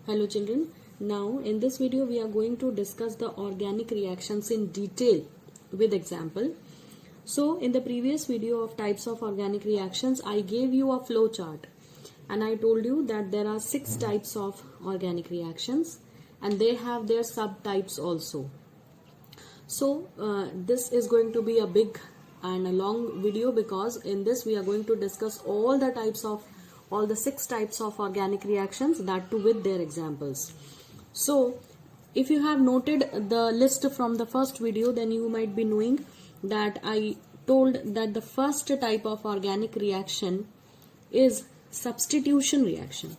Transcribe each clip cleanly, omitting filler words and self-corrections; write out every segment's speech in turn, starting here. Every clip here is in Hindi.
Hello children, now in this video we are going to discuss the organic reactions in detail with example. So in the previous video of types of organic reactions I gave you a flow chart and I told you that there are 6 types of organic reactions and they have their subtypes also. So this is going to be a big and a long video because in this we are going to discuss all the 6 types of organic reactions, that too with their examples. So if you have noted the list from the first video, then you might be knowing that I told that the first type of organic reaction is substitution reaction.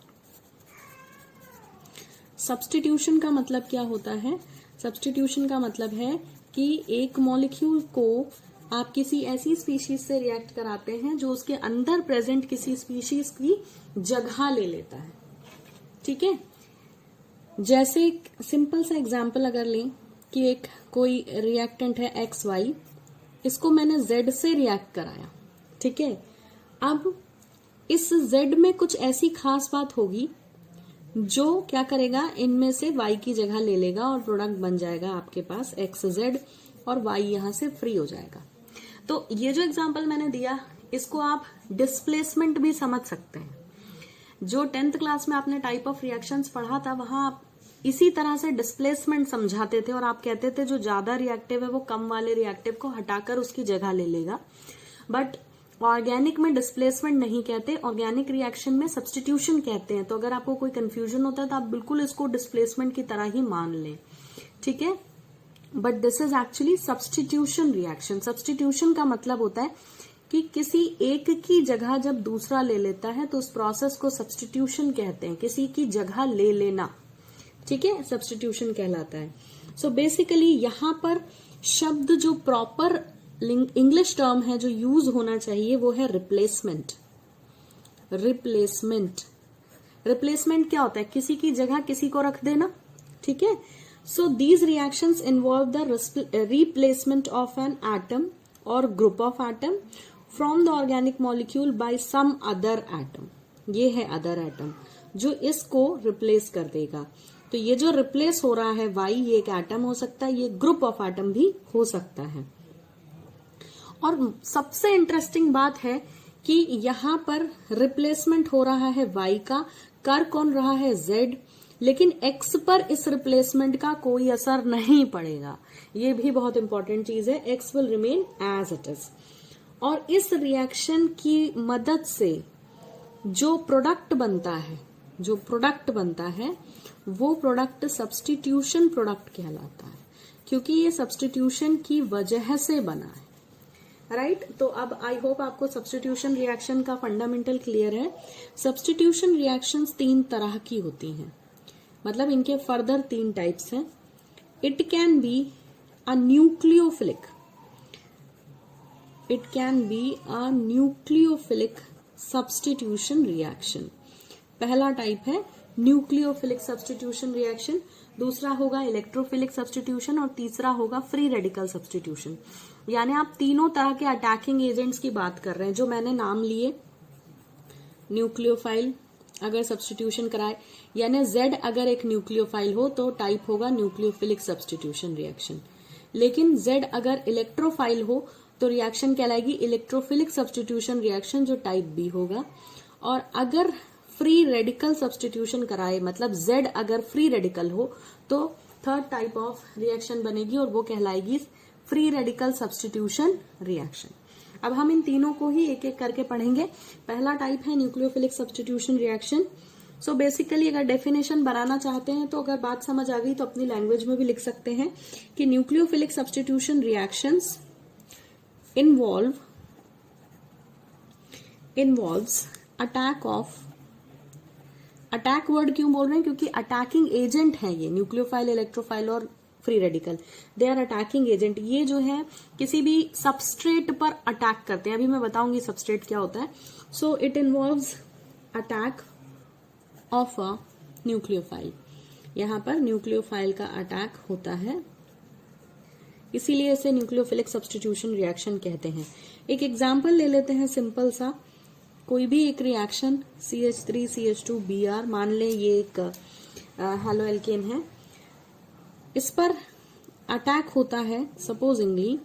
Substitution का मतलब क्या होता है? सब्स्टिट्यूशन का मतलब है कि एक मॉलिक्यूल को आप किसी ऐसी स्पीशीज से रिएक्ट कराते हैं जो उसके अंदर प्रेजेंट किसी स्पीशीज की जगह ले लेता है. ठीक है, जैसे एक सिंपल सा एग्जांपल अगर लें कि एक कोई रिएक्टेंट है XY, इसको मैंने Z से रिएक्ट कराया. ठीक है, अब इस Z में कुछ ऐसी खास बात होगी जो क्या करेगा, इनमें से Y की जगह ले लेगा और प्रोडक्ट बन जाएगा आपके पास XZ और Y यहां से फ्री हो जाएगा. तो ये जो एग्जांपल मैंने दिया इसको आप डिस्प्लेसमेंट भी समझ सकते हैं. जो 10th क्लास में आपने टाइप ऑफ रिएक्शंस पढ़ा था वहां आप इसी तरह से डिस्प्लेसमेंट समझाते थे और आप कहते थे जो ज्यादा रिएक्टिव है वो कम वाले रिएक्टिव को हटाकर उसकी जगह ले लेगा. बट ऑर्गेनिक में डिस्प्लेसमेंट नहीं कहते, ऑर्गेनिक रिएक्शन में सब्स्टिट्यूशन कहते हैं. तो अगर आपको कोई कंफ्यूजन होता है तो आप बिल्कुल इसको डिस्प्लेसमेंट की तरह ही मान लें. ठीक है, but this is actually substitution reaction. Substitution का मतलब होता है कि किसी एक की जगह जब दूसरा ले लेता है तो उस प्रोसेस को सब्स्टिट्यूशन कहते हैं. किसी की जगह ले लेना, ठीक है, सब्स्टिट्यूशन कहलाता है. सो बेसिकली यहां पर शब्द जो प्रॉपर इंग्लिश टर्म है जो यूज होना चाहिए वो है रिप्लेसमेंट. रिप्लेसमेंट रिप्लेसमेंट क्या होता है? किसी की जगह किसी को रख देना. ठीक है, so these reactions involve the replacement of an atom or group of atom from the organic molecule by some other atom. ये है other atom जो इसको रिप्लेस कर देगा. तो ये जो रिप्लेस हो रहा है Y, ये एक एटम हो सकता है, ये ग्रुप ऑफ एटम भी हो सकता है. और सबसे इंटरेस्टिंग बात है कि यहां पर रिप्लेसमेंट हो रहा है Y का, कर कौन रहा है Z, लेकिन X पर इस रिप्लेसमेंट का कोई असर नहीं पड़ेगा. ये भी बहुत इंपॉर्टेंट चीज है. X will remain as it is. और इस रिएक्शन की मदद से जो प्रोडक्ट बनता है वो प्रोडक्ट सब्स्टिट्यूशन प्रोडक्ट कहलाता है, क्योंकि ये सब्स्टिट्यूशन की वजह से बना है. राइट, तो अब आई होप आपको सब्स्टिट्यूशन रिएक्शन का फंडामेंटल क्लियर है. सब्स्टिट्यूशन रिएक्शंस 3 तरह की होती हैं, मतलब इनके फर्दर 3 टाइप्स हैं. It can be a nucleophilic. It can be a nucleophilic substitution reaction. पहला टाइप है न्यूक्लियोफिलिक सब्स्टिट्यूशन रिएक्शन, दूसरा होगा इलेक्ट्रोफिलिक सब्स्टिट्यूशन और तीसरा होगा फ्री रेडिकल सब्स्टिट्यूशन. यानी आप तीनों तरह के अटैकिंग एजेंट्स की बात कर रहे हैं जो मैंने नाम लिए. न्यूक्लियोफाइल अगर सब्स्टिट्यूशन कराए, यानी Z अगर एक न्यूक्लियोफाइल हो तो टाइप होगा न्यूक्लियोफिलिक सब्स्टिट्यूशन रिएक्शन. लेकिन Z अगर इलेक्ट्रोफाइल हो तो रिएक्शन कहलाएगी इलेक्ट्रोफिलिक सब्स्टिट्यूशन रिएक्शन, जो टाइप B होगा. और अगर फ्री रेडिकल सब्स्टिट्यूशन कराए, मतलब Z अगर फ्री रेडिकल हो तो थर्ड टाइप ऑफ रिएक्शन बनेगी और वो कहलाएगी फ्री रेडिकल सब्स्टिट्यूशन रिएक्शन. अब हम इन तीनों को ही एक एक करके पढ़ेंगे. पहला टाइप है nucleophilic substitution reaction. So basically अगर डेफिनेशन बनाना चाहते हैं तो अगर बात समझ आ गई तो अपनी लैंग्वेज में भी लिख सकते हैं कि nucleophilic substitution reactions involves attack word क्यों बोल रहे हैं? क्योंकि अटैकिंग एजेंट है ये. न्यूक्लियोफाइल, इलेक्ट्रोफाइल और free radical, they are attacking agent. ये जो है किसी भी सबस्ट्रेट पर अटैक करते हैं. अभी मैं बताऊंगी सबस्ट्रेट क्या होता है. So it involves attack of a nucleophile. यहां पर न्यूक्लियोफाइल का अटैक होता है, इसीलिए इसे न्यूक्लियोफिलिक सब्स्टिट्यूशन रिएक्शन कहते हैं. एक एग्जाम्पल ले लेते हैं सिंपल सा. कोई भी एक रिएक्शन CH3CH2Br, मान लें ये एक हैलो एल्केन है, इस पर अटैक होता है सपोजिंगली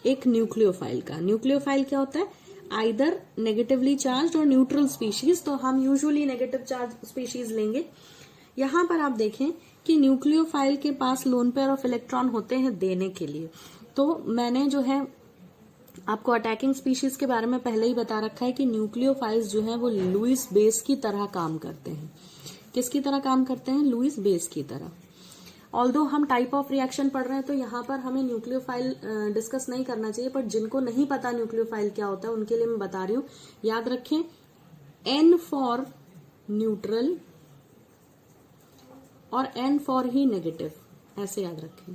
एक न्यूक्लियोफाइल का। न्यूक्लियोफाइल क्या होता है? आइदर नेगेटिवली चार्ज और न्यूट्रल स्पीशीज, तो हम यूजुअली नेगेटिव चार्ज स्पीशीज लेंगे। यहां पर आप देखें कि न्यूक्लियोफाइल के पास लोन पेयर ऑफ इलेक्ट्रॉन होते हैं देने के लिए। तो मैंने जो है आपको अटैकिंग स्पीशीज के बारे में पहले ही बता रखा है कि न्यूक्लियोफाइल्स जो है वो लुईस बेस की तरह काम करते हैं। किसकी तरह काम करते हैं? लुईस बेस की तरह। ऑल्दो हम टाइप ऑफ रिएक्शन पढ़ रहे हैं तो यहाँ पर हमें न्यूक्लियोफाइल डिस्कस नहीं करना चाहिए, पर जिनको नहीं पता न्यूक्लियोफाइल क्या होता है उनके लिए मैं बता रही हूँ। याद रखें, N फॉर न्यूट्रल और N फॉर ही नेगेटिव, ऐसे याद रखें।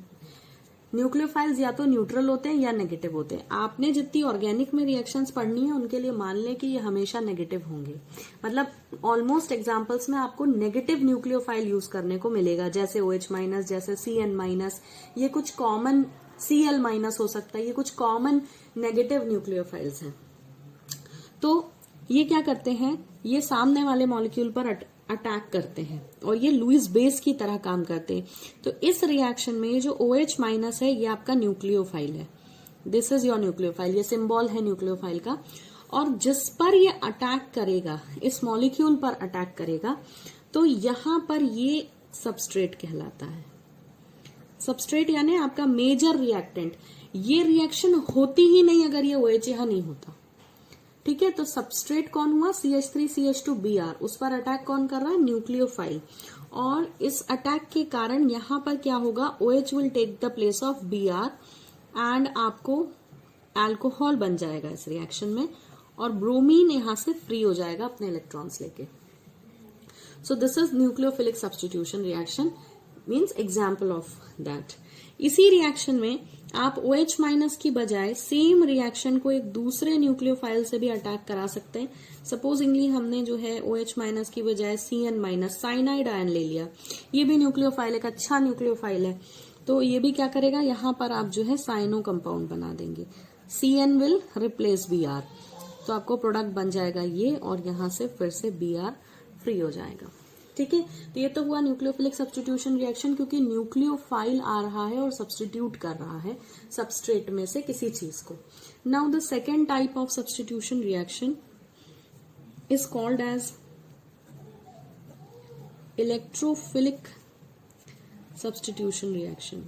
न्यूक्लियोफाइल्स या तो न्यूट्रल होते हैं या नेगेटिव होते हैं। आपने जितनी ऑर्गेनिक में रिएक्शंस पढ़नी है उनके लिए मान लें कि ये हमेशा नेगेटिव होंगे। मतलब ऑलमोस्ट एग्जांपल्स में आपको नेगेटिव न्यूक्लियोफाइल यूज करने को मिलेगा, जैसे OH-, जैसे CN-, ये कुछ कॉमन Cl- हो सकता है, ये कुछ कॉमन नेगेटिव न्यूक्लियोफाइल्स हैं। तो ये क्या करते हैं? ये सामने वाले मॉलिक्यूल पर अटैक करते हैं और ये लुईस बेस की तरह काम करते हैं। तो इस रिएक्शन में जो OH- है ये आपका न्यूक्लियोफाइल है। दिस इज योर न्यूक्लियोफाइल, ये सिंबल है न्यूक्लियोफाइल का। और जिस पर ये अटैक करेगा, इस मॉलिक्यूल पर अटैक करेगा, तो यहां पर ये सबस्ट्रेट कहलाता है। सबस्ट्रेट यानी आपका मेजर रिएक्टेंट। ये रिएक्शन होती ही नहीं अगर ये OH यहां नहीं होता। ठीक है, तो सबस्ट्रेट कौन हुआ? CH3CH2Br। उस पर अटैक कौन कर रहा है? न्यूक्लियोफाइल। और इस अटैक के कारण यहां पर क्या होगा? OH will take the place of Br and आपको अल्कोहल बन जाएगा इस रिएक्शन में, और ब्रोमीन यहां से फ्री हो जाएगा अपने इलेक्ट्रॉन्स लेके। सो this is nucleophilic substitution reaction, means example of that. इसी रिएक्शन में आप OH- की बजाय सेम रिएक्शन को एक दूसरे न्यूक्लियोफाइल से भी अटैक करा सकते हैं। सपोजिंगली हमने जो है OH- की बजाय CN- साइनाइड आयन ले लिया। ये भी न्यूक्लियोफाइल, एक अच्छा न्यूक्लियोफाइल है। तो ये भी क्या करेगा? यहां पर आप जो है साइनो कंपाउंड बना देंगे। CN विल रिप्लेस Br, तो आपको प्रोडक्ट बन जाएगा ये, और यहां से फिर से Br फ्री हो जाएगा। ठीक है, तो ये तो हुआ न्यूक्लियोफिलिक सब्स्टिट्यूशन रिएक्शन, क्योंकि न्यूक्लियोफाइल आ रहा है और सब्स्टिट्यूट कर रहा है सबस्ट्रेट में से किसी चीज को। Now the second type of substitution reaction is called as electrophilic substitution reaction.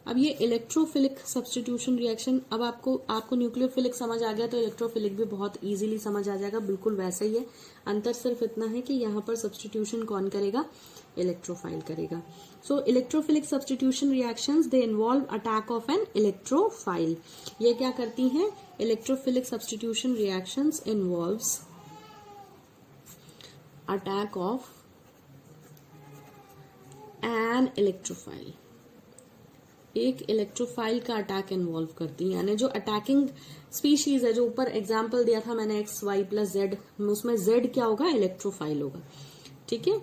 अब ये इलेक्ट्रोफिलिक सब्स्टिट्यूशन रिएक्शन, अब आपको न्यूक्लियोफिलिक समझ आ गया तो इलेक्ट्रोफिलिक भी बहुत इजीली समझ आ जाएगा। बिल्कुल वैसा ही है, अंतर सिर्फ इतना है कि यहाँ पर सब्स्टिट्यूशन कौन करेगा? इलेक्ट्रोफाइल करेगा। So electrophilic substitution reactions they involve attack of an electrophile. ये क्या करती हैं? Electrophilic substitution reactions involves attack of an electrophile. एक इलेक्ट्रोफाइल का अटैक इन्वॉल्व करती है, यानी जो अटैकिंग स्पीशीज है, जो ऊपर एग्जाम्पल दिया था मैंने XY+Z, उसमें Z क्या होगा? इलेक्ट्रोफाइल होगा। ठीक है,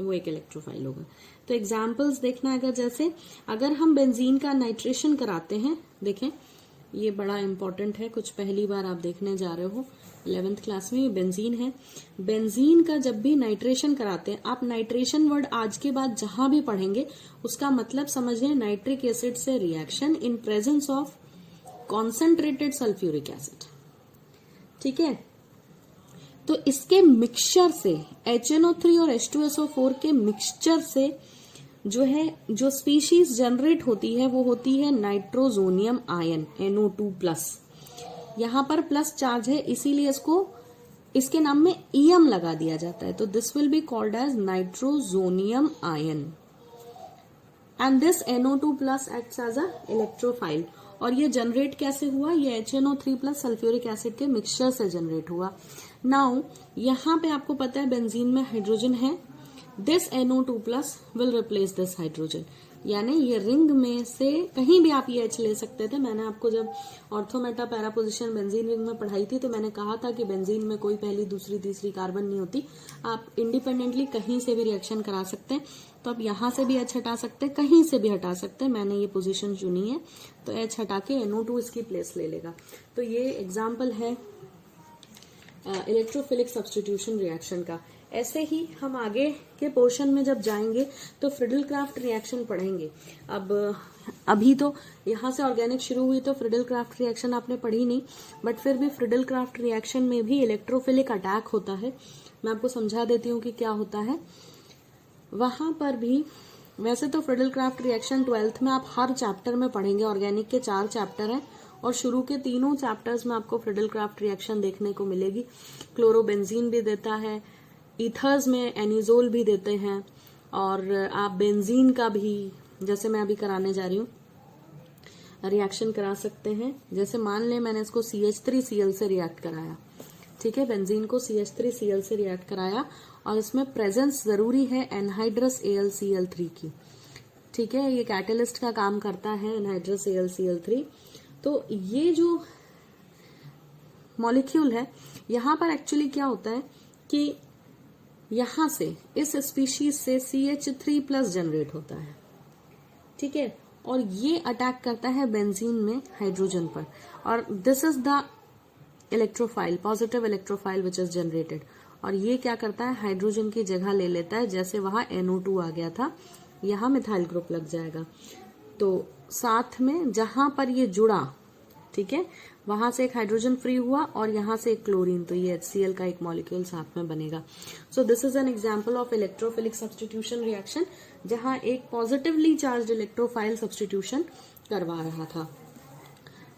वो एक इलेक्ट्रोफाइल होगा। तो एग्जाम्पल्स देखना, अगर जैसे अगर हम बेंजीन का नाइट्रेशन कराते हैं, देखें ये बड़ा इंपॉर्टेंट है, कुछ पहली बार आप देखने जा रहे हो 11th क्लास में, ये बेंजीन है। बेंजीन का जब भी नाइट्रेशन कराते हैं, आप नाइट्रेशन वर्ड आज के बाद जहां भी पढ़ेंगे उसका मतलब समझिए नाइट्रिक एसिड से reaction in presence of concentrated sulphuric acid. ठीक है, तो इसके मिक्सचर से HNO3 और H2SO4 के मिक्सचर से जो है, जो स्पीशीज जनरेट होती है वो होती है नाइट्रोजोनियम आयन, NO2+। यहां पर प्लस चार्ज है, इसीलिए इसके नाम में EM लगा दिया जाता है। तो this will be called as nitronium ion and this NO2+ acts as a electrophile. और ये जनरेट कैसे हुआ? ये HNO3+ सल्फ्यूरिक एसिड के मिक्सचर से जनरेट हुआ। नाउ यहां पे आपको पता है बेंजीन में हाइड्रोजन है, this NO2+ will replace this hydrogen, यानी ये रिंग में से कहीं भी आप ये H ले सकते थे। मैंने आपको जब ऑर्थोमेटा पैरापोजिशन बेंजीन रिंग में पढ़ाई थी तो मैंने कहा था कि बेंजीन में कोई पहली दूसरी तीसरी कार्बन नहीं होती, आप इंडिपेंडेंटली कहीं से भी रिएक्शन करा सकते हैं। तो आप यहां से भी H हटा सकते हैं, कहीं से भी हटा सकते हैं। मैंने ये पोजीशन चुनी है, तो H हटा के NO2 इसकी प्लेस ले लेगा। तो ये एग्जाम्पल है इलेक्ट्रोफिलिक सब्स्टिट्यूशन रिएक्शन का। ऐसे ही हम आगे के पोर्शन में जब जाएंगे तो फ्रिडल क्राफ्ट रिएक्शन पढ़ेंगे। अब अभी तो यहाँ से ऑर्गेनिक शुरू हुई तो फ्रिडल क्राफ्ट रिएक्शन आपने पढ़ी नहीं, बट फिर भी फ्रिडल क्राफ्ट रिएक्शन में भी इलेक्ट्रोफिलिक अटैक होता है। मैं आपको समझा देती हूँ कि क्या होता है वहां पर भी। वैसे तो फ्रिडल क्राफ्ट रिएक्शन 12th में आप हर चैप्टर में पढ़ेंगे, ऑर्गेनिक के 4 चैप्टर हैं और शुरू के तीनों चैप्टर्स में आपको फ्रिडल क्राफ्ट रिएक्शन देखने को मिलेगी। क्लोरोबेंजीन भी देता है, ईथर्स में एनिजोल भी देते हैं, और आप बेंजीन का भी, जैसे मैं अभी कराने जा रही हूँ, रिएक्शन करा सकते हैं। जैसे मान लें मैंने इसको CH3Cl से रिएक्ट कराया, ठीक है, बेंजीन को CH3Cl से रिएक्ट कराया और इसमें प्रेजेंस जरूरी है एनहाइड्रस AlCl3 की, ठीक है, ये कैटलिस्ट का काम करता है एनहाइड्रस AlCl3। तो ये जो मॉलिक्यूल है यहाँ पर एक्चुअली क्या होता है कि यहां से इस स्पीशीज से CH3+ जनरेट होता है, ठीक है, और ये अटैक करता है बेंजीन में हाइड्रोजन पर, और this is the electrophile, positive electrophile which is generated. और ये क्या करता है, हाइड्रोजन की जगह ले लेता है, जैसे वहां NO2 आ गया था, यहां मिथाइल ग्रुप लग जाएगा। तो साथ में जहां पर ये जुड़ा, ठीक है, वहां से एक हाइड्रोजन फ्री हुआ और यहां से एक क्लोरीन, तो ये HCl का एक मॉलिक्यूल साथ में बनेगा। सो this is an example of electrophilic substitution reaction, जहां एक पॉजिटिवली चार्ज्ड इलेक्ट्रोफाइल सब्स्टिट्यूशन करवा रहा था।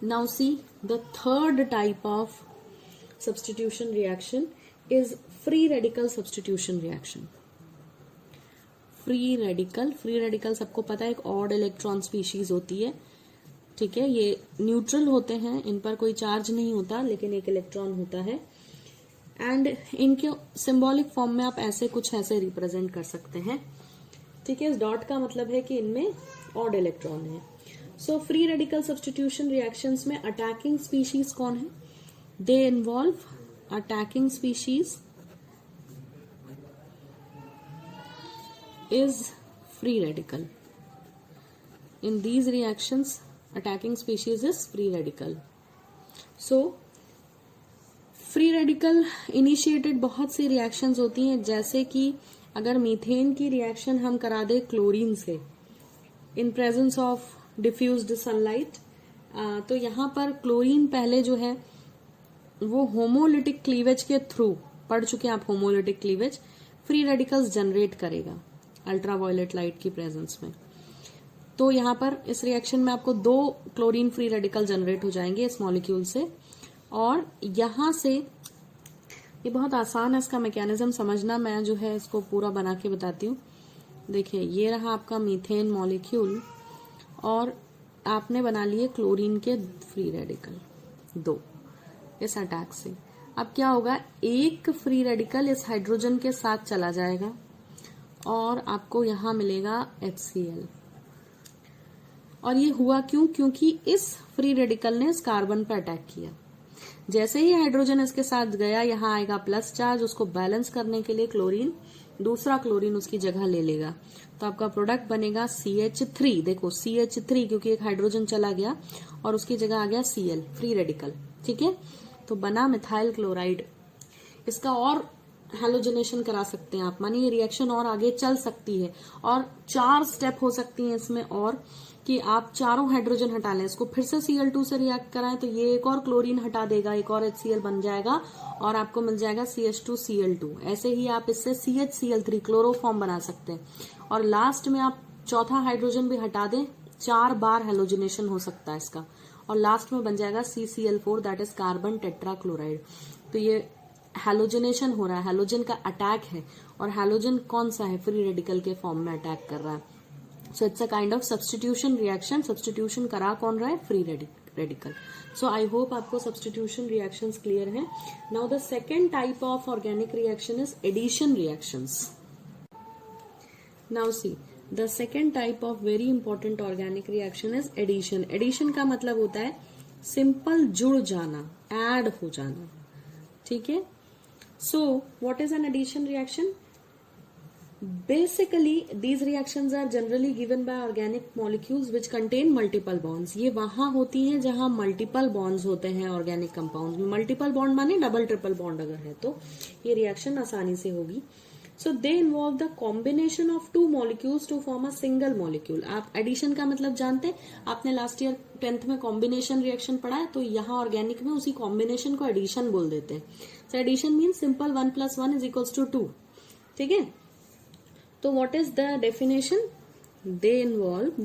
Now see the third type of substitution reaction is free radical substitution reaction. Free radical सबको पता है, एक ऑड इलेक्ट्रॉन स्पीशीज होती है, ठीक है, ये न्यूट्रल होते हैं, इन पर कोई चार्ज नहीं होता लेकिन एक इलेक्ट्रॉन होता है, एंड इनके सिंबॉलिक फॉर्म में आप कुछ ऐसे रिप्रेजेंट कर सकते हैं, ठीक है। इस डॉट का मतलब है कि इनमें ऑड इलेक्ट्रॉन है। सो फ्री रेडिकल सब्स्टिट्यूशन रिएक्शंस में अटैकिंग स्पीशीज कौन है? They involve attacking species is free radical. In these reactions, attacking species is free radical. So, free radical initiated बहुत सी reactions होती हैं, जैसे कि अगर मीथेन की रिएक्शन हम करा दे क्लोरीन से in presence of diffused sunlight, तो यहाँ पर क्लोरीन पहले जो है वो होमोलिटिक क्लीवेज के थ्रू, पढ़ चुके हैं आप homolytic cleavage, free radicals generate करेगा अल्ट्रावायलेट लाइट की प्रेजेंस में। तो यहाँ पर इस रिएक्शन में आपको 2 क्लोरीन फ्री रेडिकल जनरेट हो जाएंगे इस मॉलिक्यूल से, और यहां से, ये बहुत आसान है इसका मैकेनिज्म समझना, मैं जो है इसको पूरा बना के बताती हूँ। देखिए ये रहा आपका मीथेन मॉलिक्यूल और आपने बना लिए क्लोरीन के फ्री रेडिकल 2 इस अटैक से। अब क्या होगा, एक फ्री रेडिकल इस हाइड्रोजन के साथ चला जाएगा और आपको यहां मिलेगा HCl। और ये हुआ क्यों? क्योंकि इस फ्री रेडिकल ने इस कार्बन पर अटैक किया। जैसे ही हाइड्रोजन इसके साथ गया, यहां आएगा प्लस चार्ज, उसको बैलेंस करने के लिए क्लोरीन, दूसरा क्लोरीन उसकी जगह ले लेगा, तो आपका प्रोडक्ट बनेगा CH3। देखो CH3 क्योंकि एक हाइड्रोजन चला गया और उसकी जगह आ गया Cl फ्री रेडिकल, ठीक है, तो बना मिथाइल क्लोराइड। इसका और हेलोजनेशन करा सकते हैं आप, मानिए ये रिएक्शन और आगे चल सकती है और 4 स्टेप हो सकती हैं इसमें, और कि आप चारों हाइड्रोजन हटा लें, इसको फिर से Cl2 से रिएक्ट कराएं तो ये एक और क्लोरीन हटा देगा, एक और HCl बन जाएगा और आपको मिल जाएगा CH2Cl2। ऐसे ही आप इससे CHCl3 क्लोरोफॉर्म बना सकते हैं, और लास्ट में आप चौथा हाइड्रोजन भी हटा दें, 4 बार हेलोजनेशन हो सकता है इसका, और लास्ट में बन जाएगा CCl4 that is carbon tetrachloride. तो ये हेलोजनेशन हो रहा है, हेलोजन का अटैक है, और हेलोजन कौन सा है? फ्री रेडिकल के फॉर्म में अटैक कर रहा है। So it's a kind of substitution reaction. Substitution करा कौन रहा है? Free radical. So I hope आपको सब्स्टिट्यूशन रिएक्शंस क्लियर हैं। Now the second type of organic reaction is addition reactions. Now see the second type of very important organic reaction is addition. Addition का मतलब होता है सिंपल जुड़ जाना, ऐड हो जाना, ठीक है। So, what is an addition reaction? Basically these reactions are generally given by organic molecules which contain multiple bonds. ये वहां होती हैं जहां मल्टीपल बॉन्ड्स होते हैं ऑर्गेनिक कंपाउंड में। मल्टीपल बॉन्ड माने डबल ट्रिपल बॉन्ड अगर है तो ये रिएक्शन आसानी से होगी। So they involve the combination of two molecules to form a single molecule. आप एडिशन का मतलब जानते हैं, आपने लास्ट ईयर 10th में कॉम्बिनेशन रिएक्शन पढ़ा है, तो यहाँ ऑर्गेनिक में उसी कॉम्बिनेशन को एडिशन बोल देते हैं। So addition mean simple 1 + 1 = 2। ठीक है, तो what is the definition? The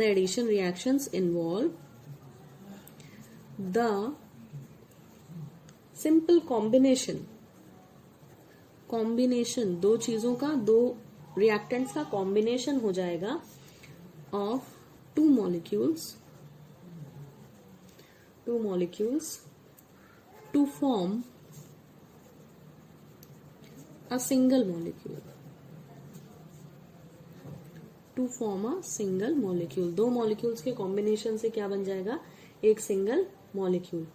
addition reactions involve the simple combination दो चीजों का, दो रिएक्टेंट्स का कॉम्बिनेशन हो जाएगा of two molecules to form a single molecule. To form a single molecule, दो मॉलिक्यूल्स के कॉम्बिनेशन से क्या बन जाएगा? एक सिंगल मॉलिक्यूल।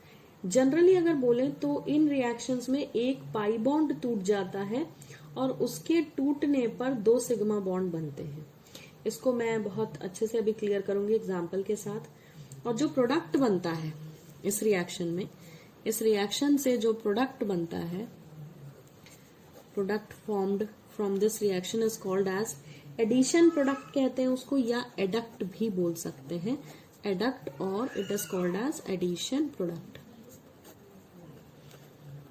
जनरली अगर बोले तो इन रिएक्शंस में एक पाई बॉन्ड टूट जाता है और उसके टूटने पर 2 सिग्मा बॉन्ड बनते हैं। इसको मैं बहुत अच्छे से अभी क्लियर करूंगी एग्जांपल के साथ। और जो प्रोडक्ट बनता है इस रिएक्शन में, इस रिएक्शन से जो प्रोडक्ट बनता है, product formed from this reaction is called as addition product कहते हैं उसको, या एडक्ट भी बोल सकते हैं, एडक्ट, और it is called as addition product.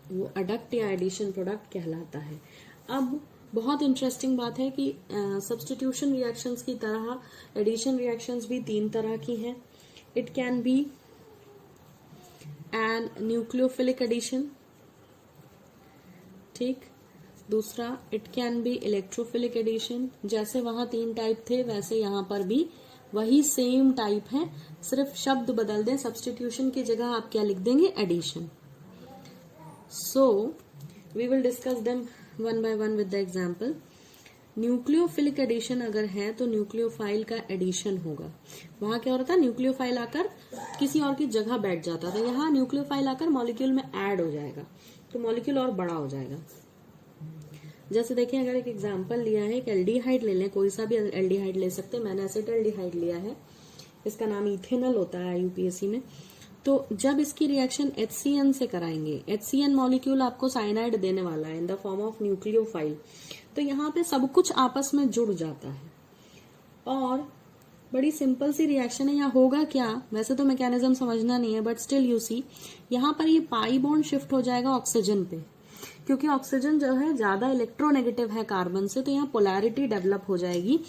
वो एडक्ट या एडिशन प्रोडक्ट कहलाता है। अब बहुत इंटरेस्टिंग बात है कि सब्स्टिट्यूशन रिएक्शंस की तरह एडिशन रिएक्शंस भी 3 तरह की हैं। It can be an nucleophilic addition, ठीक। दूसरा, it can be electrophilic addition. जैसे वहां 3 टाइप थे वैसे यहाँ पर भी वही सेम टाइप है, सिर्फ शब्द बदल दें। सब्स्टिट्यूशन की जगह आप क्या लिख देंगे? Addition. So we will discuss them one by one with the example. Nucleophilic addition अगर है तो न्यूक्लियोफाइल का एडिशन होगा। वहां क्या होता है? न्यूक्लियोफाइल आकर किसी और की जगह बैठ जाता था, यहाँ न्यूक्लियोफाइल आकर मॉलिक्यूल में ऐड हो जाएगा, तो मॉलिक्यूल और बड़ा हो जाएगा। जैसे देखें, अगर एक एग्जांपल लिया है, एक एल्डिहाइड ले लें, कोई सा भी एल्डिहाइड ले सकते हैं, मैंने एसिटाल्डिहाइड लिया है, इसका नाम इथेनॉल होता है यूपीएससी में। तो जब इसकी रिएक्शन HCN से कराएंगे, HCN मॉलिक्यूल आपको साइनाइड देने वाला है in the form of nucleophile, तो यहाँ पे सब कुछ आपस में जुड़ जाता है और बड़ी सिंपल सी रिएक्शन है। यहाँ होगा क्या? वैसे तो मैकेनिज्म समझना नहीं है, बट स्टिल यू सी, यहाँ पर ये पाई बॉन्ड शिफ्ट हो जाएगा ऑक्सीजन पे, क्योंकि ऑक्सीजन जो है ज्यादा इलेक्ट्रोनेगेटिव है कार्बन से, तो यहाँ पोलैरिटी डेवलप हो जाएगी।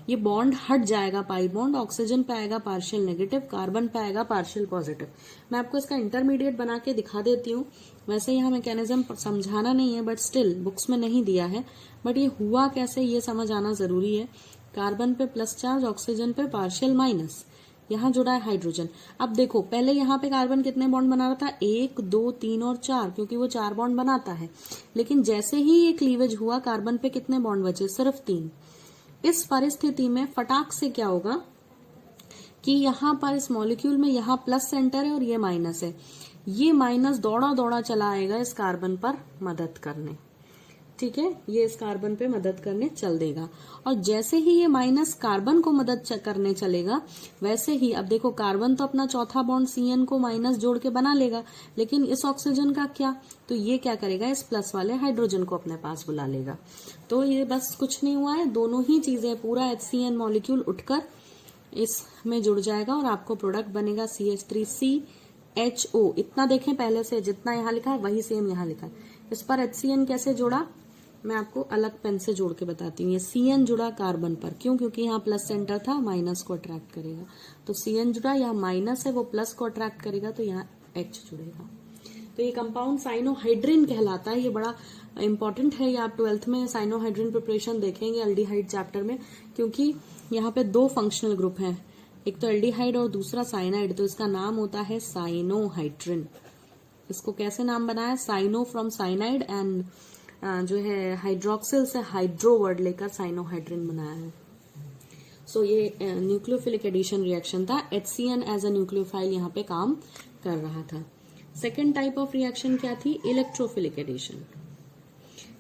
ये बॉन्ड हट जाएगा, पाई बॉन्ड, ऑक्सीजन पे आएगा पार्शियल नेगेटिव, कार्बन पे आएगा पार्शियल पॉजिटिव। मैं आपको इसका इंटरमीडिएट बना के दिखा देती हूँ। वैसे यहाँ मैकेनिज्म समझाना नहीं है, बट स्टिल बुक्स में नहीं दिया है, बट ये हुआ कैसे ये समझ आना जरूरी है। कार्बन पे प्लस चार्ज, ऑक्सीजन पे पार्शियल माइनस, यहाँ जुड़ा है हाइड्रोजन। अब देखो, पहले यहाँ पे कार्बन कितने बॉन्ड बना रहा था? 1, 2, 3 और 4, क्योंकि वो 4 बॉन्ड बनाता है। लेकिन जैसे ही ये क्लीवेज हुआ, कार्बन पे कितने बॉन्ड बचे? सिर्फ 3। इस परिस्थिति में फटाक से क्या होगा कि यहाँ पर इस मॉलिक्यूल में यहाँ प्लस सेंटर है और ये माइनस है, ये माइनस दौड़ा दौड़ा चला आएगा इस कार्बन पर मदद करने, ठीक है, ये इस कार्बन पे मदद करने चल देगा। और जैसे ही ये माइनस कार्बन को मदद करने चलेगा, वैसे ही अब देखो, कार्बन तो अपना चौथा बॉन्ड CN को माइनस जोड़ के बना लेगा, लेकिन इस ऑक्सीजन का क्या? तो ये क्या करेगा? इस प्लस वाले हाइड्रोजन को अपने पास बुला लेगा। तो ये बस कुछ नहीं हुआ है, दोनों ही चीजें, पूरा HCN मॉलिक्यूल उठकर इसमें जुड़ जाएगा और आपको प्रोडक्ट बनेगा CH3CHO। इतना देखें, पहले से जितना यहाँ लिखा है वही सेम यहाँ लिखा है। इस पर HCN कैसे जोड़ा, मैं आपको अलग पेन से जोड़ के बताती हूँ। ये CN जुड़ा कार्बन पर, क्यों? क्योंकि यहाँ प्लस सेंटर था, माइनस को अट्रैक्ट करेगा, तो CN जुड़ा, यहाँ माइनस है वो प्लस को अट्रैक्ट करेगा, तो यहाँ H जुड़ेगा। तो ये कंपाउंड साइनोहाइड्रिन कहलाता है। ये बड़ा इंपॉर्टेंट है, ये आप 12th में साइनोहाइड्रिन प्रिपरेशन देखेंगे एल्डिहाइड चैप्टर में, क्योंकि यहाँ पे 2 फंक्शनल ग्रुप हैं, एक तो एल्डिहाइड और दूसरा साइनाइड, तो इसका नाम होता है साइनोहाइड्रिन। इसको कैसे नाम बनाया? साइनो फ्रॉम साइनाइड एंड जो है हाइड्रोक्सिल से हाइड्रो वर्ड लेकर साइनोहाइड्रिन बनाया है। सो ये न्यूक्लियोफिलिक एडिशन रिएक्शन था। HCN एज अ न्यूक्लियोफाइल यहाँ पे काम कर रहा था। सेकेंड टाइप ऑफ रिएक्शन क्या थी? Electrophilic addition.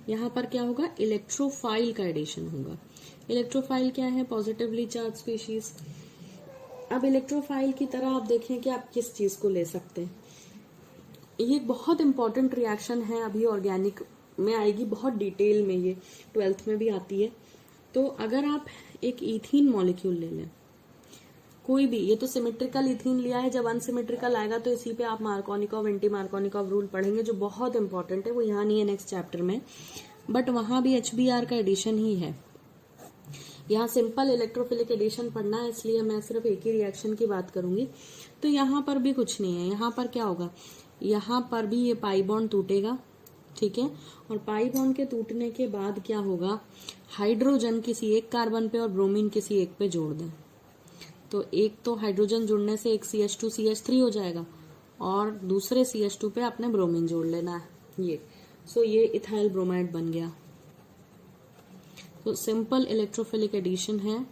यहाँ पर क्या होगा, इलेक्ट्रोफाइल का एडिशन होगा। इलेक्ट्रोफाइल क्या है, पॉजिटिवली चार्ज स्पीशीज। अब इलेक्ट्रोफाइल की तरह आप देखें कि आप किस चीज को ले सकते हैं। ये बहुत इंपॉर्टेंट रिएक्शन है, अभी ऑर्गेनिक में आएगी बहुत डिटेल में, ये 12th में भी आती है। तो अगर आप एक इथीन मॉलिक्यूल ले लें, कोई भी, ये तो सिमेट्रिकल इथीन लिया है, जब अनसिमेट्रिकल आएगा तो इसी पे आप मार्कोनिकॉव एंटी मार्कोनिकॉव रूल पढ़ेंगे, जो बहुत इंपॉर्टेंट है। वो यहाँ नहीं है नेक्स्ट चैप्टर में, बट वहां भी HBr का एडिशन ही है। यहाँ सिंपल इलेक्ट्रोफिलिक एडिशन पढ़ना है, इसलिए मैं सिर्फ एक ही रिएक्शन की बात करूंगी। तो यहाँ पर भी कुछ नहीं है। यहाँ पर क्या होगा, यहाँ पर भी ये पाई बॉन्ड टूटेगा, ठीक है। और पाई बॉन्ड के टूटने के बाद क्या होगा, हाइड्रोजन किसी एक कार्बन पे और ब्रोमीन किसी एक पे जोड़ दें, तो एक तो हाइड्रोजन जुड़ने से एक CH2 CH3 हो जाएगा, और दूसरे CH2 पे आपने ब्रोमीन जोड़ लेना है, ये। सो ये इथाइल ब्रोमाइड बन गया। तो सिंपल इलेक्ट्रोफिलिक एडिशन है,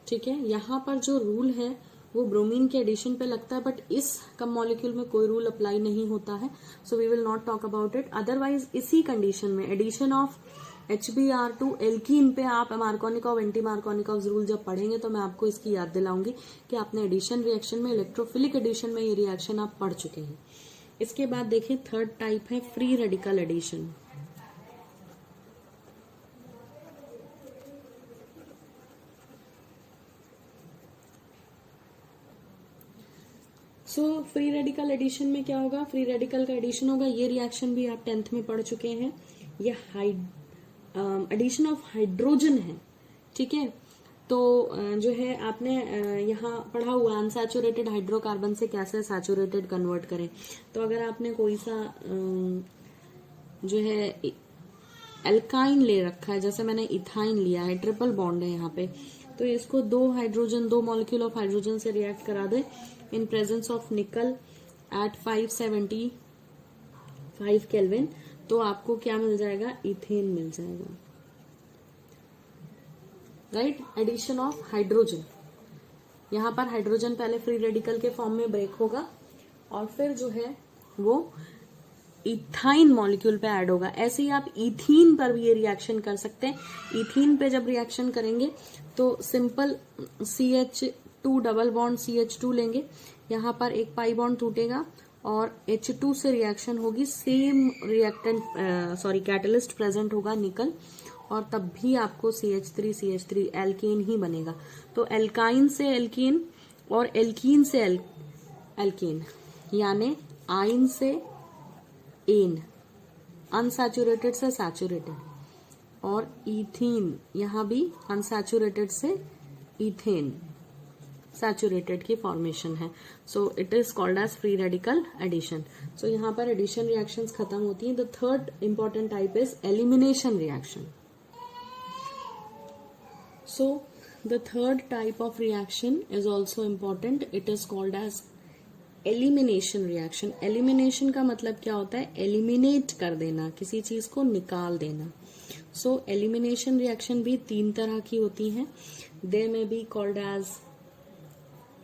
ठीक है। यहाँ पर जो रूल है वो ब्रोमीन के एडिशन पे लगता है, बट इस कम मॉलिक्यूल में कोई रूल अप्लाई नहीं होता है, so we will not talk about it. Otherwise इसी कंडीशन में addition of HBr to alkene पे आप मार्कोनिकॉव एंटी मार्कोनिकॉव रूल जब पढ़ेंगे तो मैं आपको इसकी याद दिलाऊंगी कि आपने एडिशन रिएक्शन में, इलेक्ट्रोफिलिक एडिशन में ये रिएक्शन आप पढ़ चुके हैं। इसके बाद देखिए थर्ड टाइप है free radical addition. So free radical addition में क्या होगा, फ्री रेडिकल का एडिशन होगा, ये रिएक्शन भी आप 10th में पढ़ चुके हैं। ये एडिशन ऑफ हाइड्रोजन है, ठीक है। तो जो है आपने यहाँ पढ़ा हुआ अनसैचुरेटेड हाइड्रोकार्बन से कैसे सैचुरेटेड कन्वर्ट करें। तो अगर आपने कोई सा जो है एल्काइन ले रखा है, जैसे मैंने इथाइन लिया है, ट्रिपल बॉन्ड है यहाँ पे, तो इसको दो मॉलिक्यूल ऑफ हाइड्रोजन से रिएक्ट करा दे in presence of nickel at 575 kelvin, तो आपको क्या मिल जाएगा, इथेन मिल जाएगा, राइट। एडिशन ऑफ हाइड्रोजन, यहाँ पर हाइड्रोजन पहले फ्री रेडिकल के फॉर्म में ब्रेक होगा और फिर जो है वो इथाइन मॉलिक्यूल पे ऐड होगा। ऐसे ही आप इथीन पर भी ये रिएक्शन कर सकते हैं। इथीन पे जब रिएक्शन करेंगे तो simple CH2 double bond CH2 लेंगे, यहाँ पर एक पाई बॉन्ड टूटेगा और H2 से रिएक्शन होगी, सेम रिएक्टेंट कैटलिस्ट प्रेजेंट होगा निकल, और तब भी आपको CH3 एल्केन ही बनेगा। तो एल्काइन से एल्कीन और एल्कीन से एल्केन, यानी आइन से एन, अनसैचुरेटेड से सैचुरेटेड, और इथीन यहाँ भी अनसैचुरेटेड से इथेन, सैचुरेटेड की फॉर्मेशन है। So it is called as free radical addition. So यहाँ पर एडिशन रिएक्शंस खत्म होती हैं। The third important type is elimination reaction. So the third type of reaction is also important, it is called as elimination reaction. Elimination का मतलब क्या होता है, एलिमिनेट कर देना, किसी चीज को निकाल देना। सो एलिमिनेशन रिएक्शन भी 3 तरह की होती हैं। They may be called as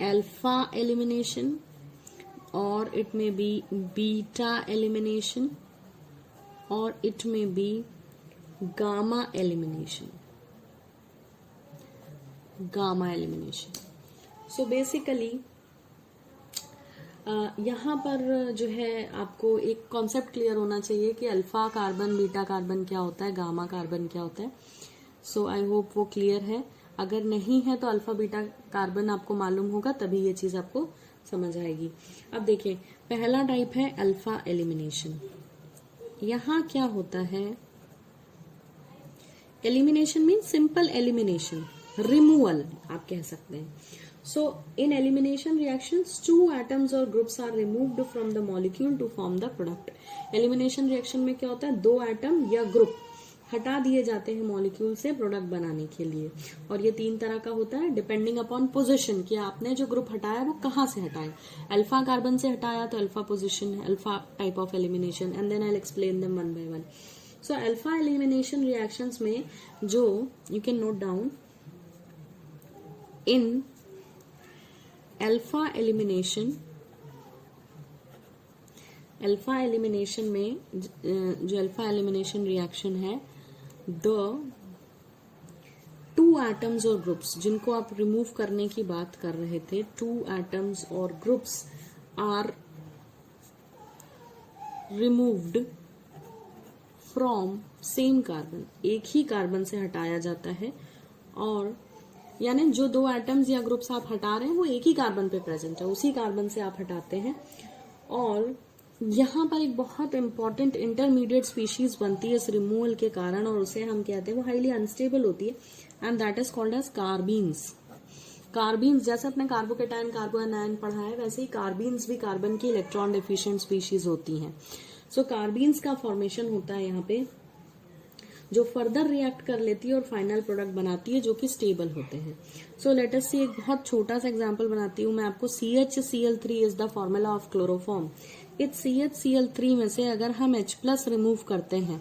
alpha elimination, और it may be beta elimination, और it may be gamma elimination. So basically यहाँ पर जो है आपको एक कॉन्सेप्ट क्लियर होना चाहिए कि अल्फा कार्बन बीटा कार्बन क्या होता है, गामा कार्बन क्या होता है। सो आई होप वो क्लियर है। अगर नहीं है तो अल्फा बीटा कार्बन आपको मालूम होगा, तभी ये चीज आपको समझ आएगी। अब देखिए पहला टाइप है अल्फा एलिमिनेशन। यहाँ क्या होता है, elimination mean simple elimination, removal आप कह सकते हैं। So in elimination reactions, 2 atoms or groups are removed from the molecule to form the product. Elimination reaction में क्या होता है, 2 एटम या ग्रुप हटा दिए जाते हैं मॉलिक्यूल से प्रोडक्ट बनाने के लिए, और ये 3 तरह का होता है डिपेंडिंग अपॉन पोजीशन, कि आपने जो ग्रुप हटाया वो कहाँ से हटाया। अल्फा कार्बन से हटाया तो अल्फा पोजीशन है, alpha type of elimination, and then I will explain them one by one. So alpha elimination reactions में जो you can note down, in alpha elimination alpha elimination में जो अल्फा एलिमिनेशन रिएक्शन है, द टू एटम्स और ग्रुप्स जिनको आप रिमूव करने की बात कर रहे थे, टू एटम्स और groups are removed from same carbon, एक ही कार्बन से हटाया जाता है। और यानी जो दो एटम्स या ग्रुप्स आप हटा रहे हैं वो एक ही कार्बन पे प्रेजेंट है, उसी कार्बन से आप हटाते हैं। और यहाँ पर एक बहुत इंपॉर्टेंट इंटरमीडिएट स्पीशीज बनती है इस रिमूवल के कारण, और उसे हम कहते हैं, वो हाईली अनस्टेबल होती है, and that is called as carbenes. Carbenes, जैसे अपने कार्बोकेटायन कार्बोएनायन पढ़ा है, वैसे ही कार्बीन्स भी कार्बन की इलेक्ट्रॉन डेफिशिएंट स्पीशीज होती हैं। सो कार्बीन्स का फॉर्मेशन होता है यहाँ पे, जो फर्दर रिएक्ट कर लेती है और फाइनल प्रोडक्ट बनाती है, जो कि स्टेबल होते हैं। सो लेट अस सी, एक बहुत छोटा सा एग्जांपल बनाती हूँ मैं आपको। CHCl3 is the formula of chloroform. इस CHCl3 में से अगर हम H+ रिमूव करते हैं,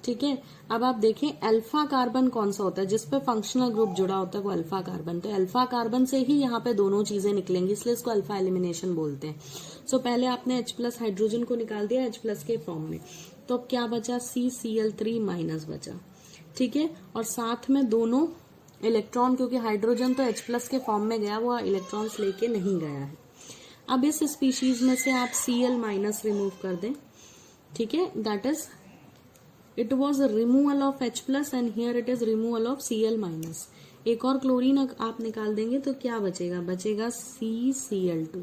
ठीक है, अब आप देखें अल्फा कार्बन कौन सा होता है, जिसपे फंक्शनल ग्रुप जुड़ा होता है, वो अल्फा कार्बन। तो अल्फा कार्बन से ही यहाँ पे दोनों चीजें निकलेंगी, इसलिए इसको अल्फा एलिमिनेशन बोलते हैं। सो पहले आपने H+ हाइड्रोजन को निकाल दिया H+ के फॉर्म में, तो अब क्या बचा, CCl3- बचा, ठीक है। और साथ में दोनों इलेक्ट्रॉन, क्योंकि हाइड्रोजन तो H+ के फॉर्म में गया, वो इलेक्ट्रॉन्स लेके नहीं गया है। अब इस स्पीशीज में से आप Cl- रिमूव कर दें, ठीक है, that is it was removal of H+ and here it is removal of Cl-। एक और क्लोरीन आप निकाल देंगे तो क्या बचेगा, बचेगा CCl2,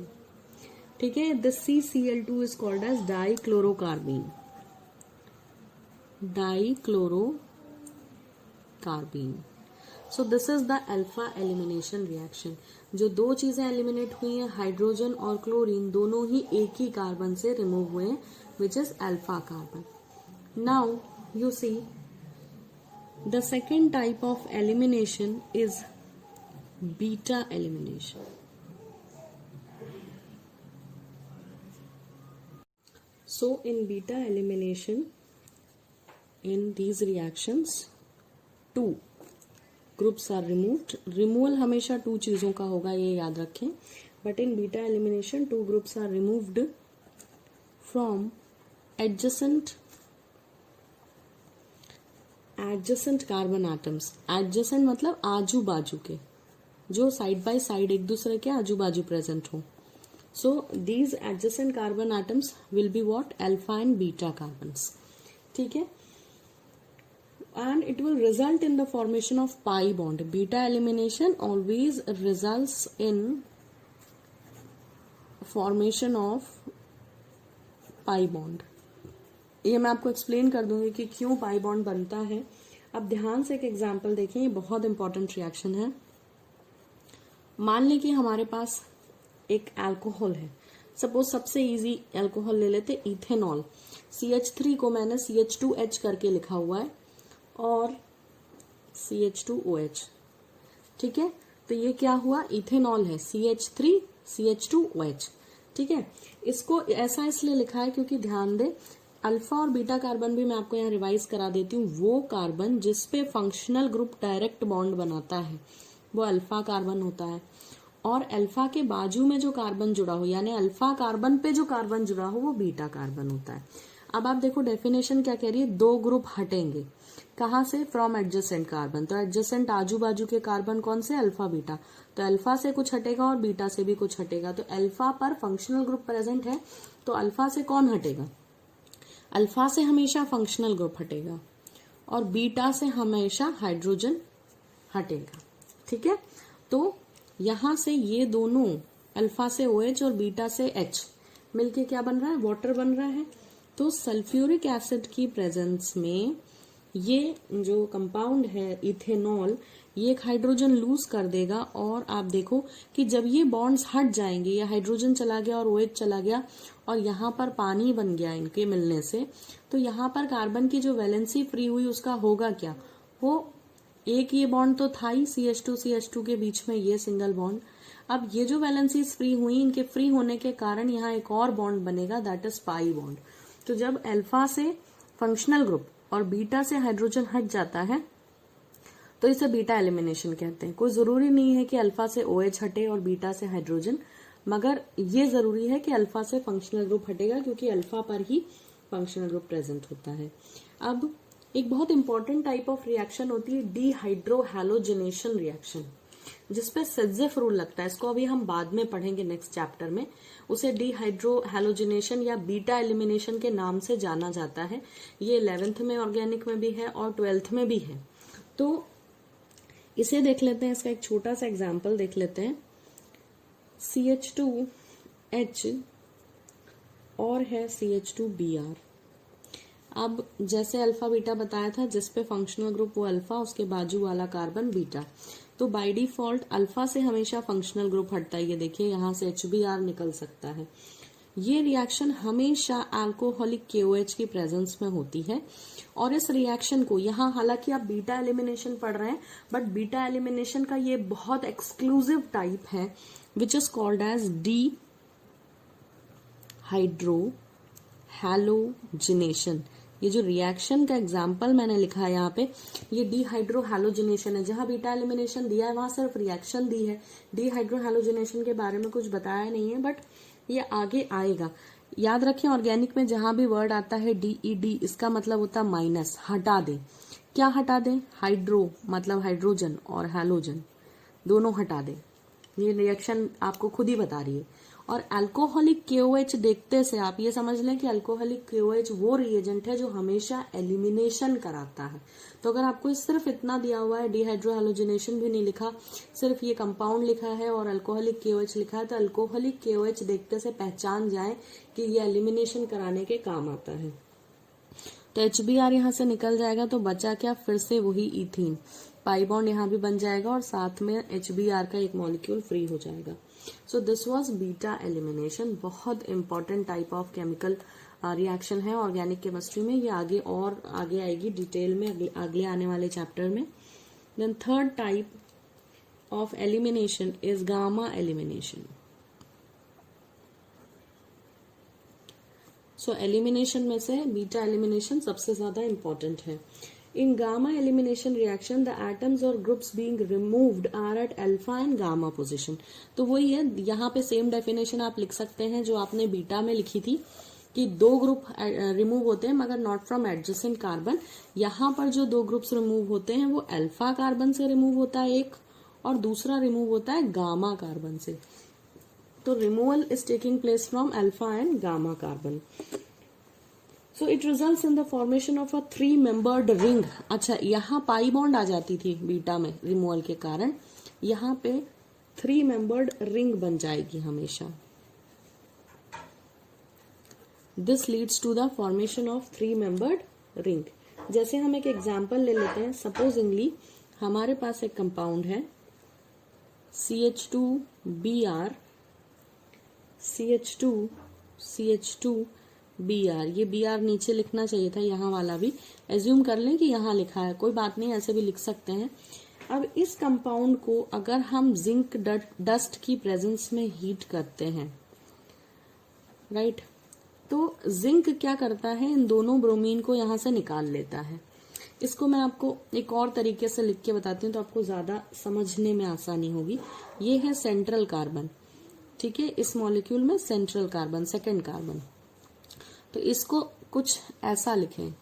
ठीक है। This CCl2 is called as dichlorocarbene, dichlorocarbene. So this is the alpha elimination reaction. जो दो चीजें एलिमिनेट हुई हैं, हाइड्रोजन और क्लोरीन, दोनों ही एक ही कार्बन से रिमूव हुए, which is alpha carbon. Now you see the second type of elimination is beta elimination. So in beta elimination, in these reactions two groups are removed. removal हमेशा टू चीजों का होगा, ये याद रखें, but in beta elimination two groups are removed from adjacent carbon atoms. Adjacent मतलब आजू बाजू के, जो साइड बाय साइड एक दूसरे के आजू बाजू प्रेजेंट हो। So these adjacent carbon atoms will be what, alpha and beta carbons, ठीक है। And it will result in the formation of pi bond. Beta elimination always results in formation of pi bond. ये मैं आपको एक्सप्लेन कर दूंगी कि क्यों पाई बॉन्ड बनता है। अब ध्यान से एक एग्जांपल देखें, ये बहुत इंपॉर्टेंट रिएक्शन है। मान लें कि हमारे पास एक अल्कोहल है, सपोज सबसे इजी अल्कोहल ले लेते, इथेनॉल। CH3 को मैंने CH2H करके लिखा हुआ है और CH2OH, ठीक है। तो ये क्या हुआ, इथेनॉल है, CH3 CH2OH, ठीक है। इसको ऐसा इसलिए लिखा है क्योंकि ध्यान दे, अल्फा और बीटा कार्बन भी मैं आपको यहाँ रिवाइज करा देती हूँ। वो कार्बन जिसपे फंक्शनल ग्रुप डायरेक्ट बॉन्ड बनाता है वो अल्फा कार्बन होता है, और अल्फा के बाजू में जो कार्बन जुड़ा हो, यानी अल्फा कार्बन पे जो कार्बन जुड़ा हो, वो बीटा कार्बन होता है। अब आप देखो डेफिनेशन क्या कह रही है, दो ग्रुप हटेंगे, कहाँ से, फ्रॉम एडजेसेंट कार्बन। तो एडजेसेंट आजू बाजू के कार्बन कौन से, अल्फा बीटा। तो अल्फा से कुछ हटेगा और बीटा से भी कुछ हटेगा। तो अल्फा पर फंक्शनल ग्रुप प्रेजेंट है, तो अल्फा से कौन हटेगा, अल्फा से हमेशा फंक्शनल ग्रुप हटेगा और बीटा से हमेशा हाइड्रोजन हटेगा, ठीक है। तो यहां से ये दोनों अल्फा से OH और बीटा से H मिलके क्या बन रहा है, वाटर बन रहा है। तो सल्फ्यूरिक एसिड की प्रेजेंस में ये जो कंपाउंड है इथेनॉल, ये एक हाइड्रोजन लूज कर देगा, और आप देखो कि जब ये बॉन्ड्स हट जाएंगे, ये हाइड्रोजन चला गया और OH चला गया और यहाँ पर पानी बन गया इनके मिलने से, तो यहाँ पर कार्बन की जो वैलेंसी फ्री हुई उसका होगा क्या, वो एक ये बॉन्ड तो था ही CH2 के बीच में, ये सिंगल बॉन्ड। अब ये जो वैलेंसीज फ्री हुई, इनके फ्री होने के कारण यहाँ एक और बॉन्ड बनेगा, दैट इज पाई बॉन्ड। तो जब अल्फा से फंक्शनल ग्रुप और बीटा से हाइड्रोजन हट जाता है तो इसे बीटा एलिमिनेशन कहते हैं। कोई जरूरी नहीं है कि अल्फा से OH हटे और बीटा से हाइड्रोजन मगर ये जरूरी है कि अल्फा से फंक्शनल ग्रुप हटेगा, क्योंकि अल्फा पर ही फंक्शनल ग्रुप प्रेजेंट होता है। अब एक बहुत इंपॉर्टेंट टाइप ऑफ रिएक्शन होती है डीहाइड्रोहैलोजिनेशन रिएक्शन, जिसपे सेज़ेफ रूल लगता है। इसको अभी हम बाद में पढ़ेंगे नेक्स्ट चैप्टर में। उसे डीहाइड्रोहैलोजिनेशन या बीटा एलिमिनेशन के नाम से जाना जाता है। ये 11th में ऑर्गेनिक में भी है और 12th में भी है। तो इसे देख लेते हैं, इसका एक छोटा सा एग्जाम्पल देख लेते हैं। CH2H और है CH2Br। अब जैसे अल्फा बीटा बताया था, जिसपे फंक्शनल ग्रुप वो अल्फा, उसके बाजू वाला कार्बन बीटा, तो बाय डिफॉल्ट अल्फा से हमेशा फंक्शनल ग्रुप हटता है। ये देखिए यहाँ से HBr निकल सकता है। ये रिएक्शन हमेशा अल्कोहलिक KOH की प्रेजेंस में होती है। और इस रिएक्शन को यहाँ, हालांकि आप बीटा एलिमिनेशन पढ़ रहे हैं, बट बीटा एलिमिनेशन का ये बहुत एक्सक्लूसिव टाइप है विच इज कॉल्ड एज डीहाइड्रोहैलोजिनेशन। ये जो रिएक्शन का एग्जाम्पल मैंने लिखा है यहाँ पे, ये डीहाइड्रोहैलोजिनेशन है। जहां बीटा एलिमिनेशन दिया है वहां सिर्फ रिएक्शन दी है, डीहाइड्रोहैलोजिनेशन के बारे में कुछ बताया नहीं है, बट ये आगे आएगा। याद रखें, ऑर्गेनिक में जहां भी वर्ड आता है DED, इसका मतलब होता है माइनस, हटा दें। क्या हटा दें? हाइड्रो मतलब हाइड्रोजन और हैलोजन दोनों हटा दें। ये रिएक्शन आपको खुद ही बता रही है। और अल्कोहलिक KOH देखते से आप ये समझ लें कि अल्कोहलिक KOH वो रिएजेंट है जो हमेशा एलिमिनेशन कराता है। तो अगर आपको सिर्फ इतना दिया हुआ है, डीहाइड्रोहैलोजिनेशन भी नहीं लिखा, सिर्फ ये कंपाउंड लिखा है और अल्कोहलिक KOH लिखा है, तो अल्कोहलिक KOH देखते से पहचान जाए कि ये एलिमिनेशन कराने के काम आता है। तो HBr यहाँ से निकल जाएगा, तो बचा क्या? फिर से वही इथीन, पाई बॉन्ड यहाँ भी बन जाएगा और साथ में HBr का एक मॉलिक्यूल फ्री हो जाएगा। So this was beta elimination. बहुत important type of chemical reaction है ऑर्गेनिक केमिस्ट्री में। ये आगे आएगी डिटेल में अगले आने वाले चैप्टर में। Then third type of elimination is gamma elimination. So elimination में से बीटा एलिमिनेशन सबसे ज्यादा इंपॉर्टेंट है। In gamma elimination reaction, the atoms or groups being removed are at alpha and gamma position. तो वही है, यहाँ पे सेम डेफिनेशन आप लिख सकते हैं जो आपने बीटा में लिखी थी कि दो ग्रुप रिमूव होते हैं मगर नॉट फ्रॉम एडजेसेंट कार्बन। यहाँ पर जो दो ग्रुप्स रिमूव होते हैं वो अल्फा कार्बन से रिमूव होता है एक, और दूसरा रिमूव होता है गामा कार्बन से। तो removal is taking place from alpha and gamma carbon. So it results in the formation of a 3-membered ring. अच्छा, यहाँ पाई बॉन्ड आ जाती थी बीटा में रिमूवल के कारण, यहाँ पे 3-membered रिंग बन जाएगी हमेशा। This leads to the formation of 3-membered ring. जैसे हम एक एग्जाम्पल ले लेते हैं। सपोजिंगली हमारे पास एक कंपाउंड है CH2Br, CH2Br। ये Br नीचे लिखना चाहिए था, यहाँ वाला भी एज्यूम कर लें कि यहाँ लिखा है, कोई बात नहीं, ऐसे भी लिख सकते हैं। अब इस कंपाउंड को अगर हम जिंक डस्ट की प्रेजेंस में हीट करते हैं, राइट, तो जिंक क्या करता है, इन दोनों ब्रोमीन को यहाँ से निकाल लेता है। इसको मैं आपको एक और तरीके से लिख के बताती हूँ तो आपको ज्यादा समझने में आसानी होगी। ये है सेंट्रल कार्बन, ठीक है, इस मॉलिक्यूल में सेंट्रल कार्बन, सेकेंड कार्बन। तो इसको कुछ ऐसा लिखें,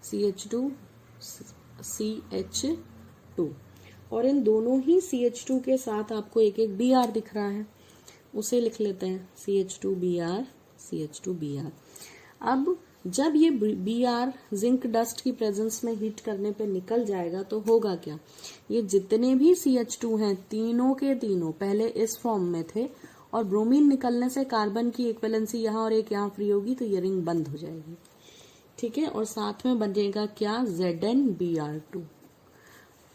CH2CH2, और इन दोनों ही CH2 के साथ आपको एक एक Br दिख रहा है, उसे लिख लेते हैं CH2Br, CH2Br। अब जब ये Br जिंक डस्ट की प्रेजेंस में हीट करने पे निकल जाएगा तो होगा क्या, ये जितने भी CH2 हैं तीनों के तीनों पहले इस फॉर्म में थे, और ब्रोमीन निकलने से कार्बन की एक वैलेंसी यहाँ और एक यहाँ फ्री होगी, तो ये रिंग बंद हो जाएगी, ठीक है। और साथ में बनेगा क्या, ZnBr2।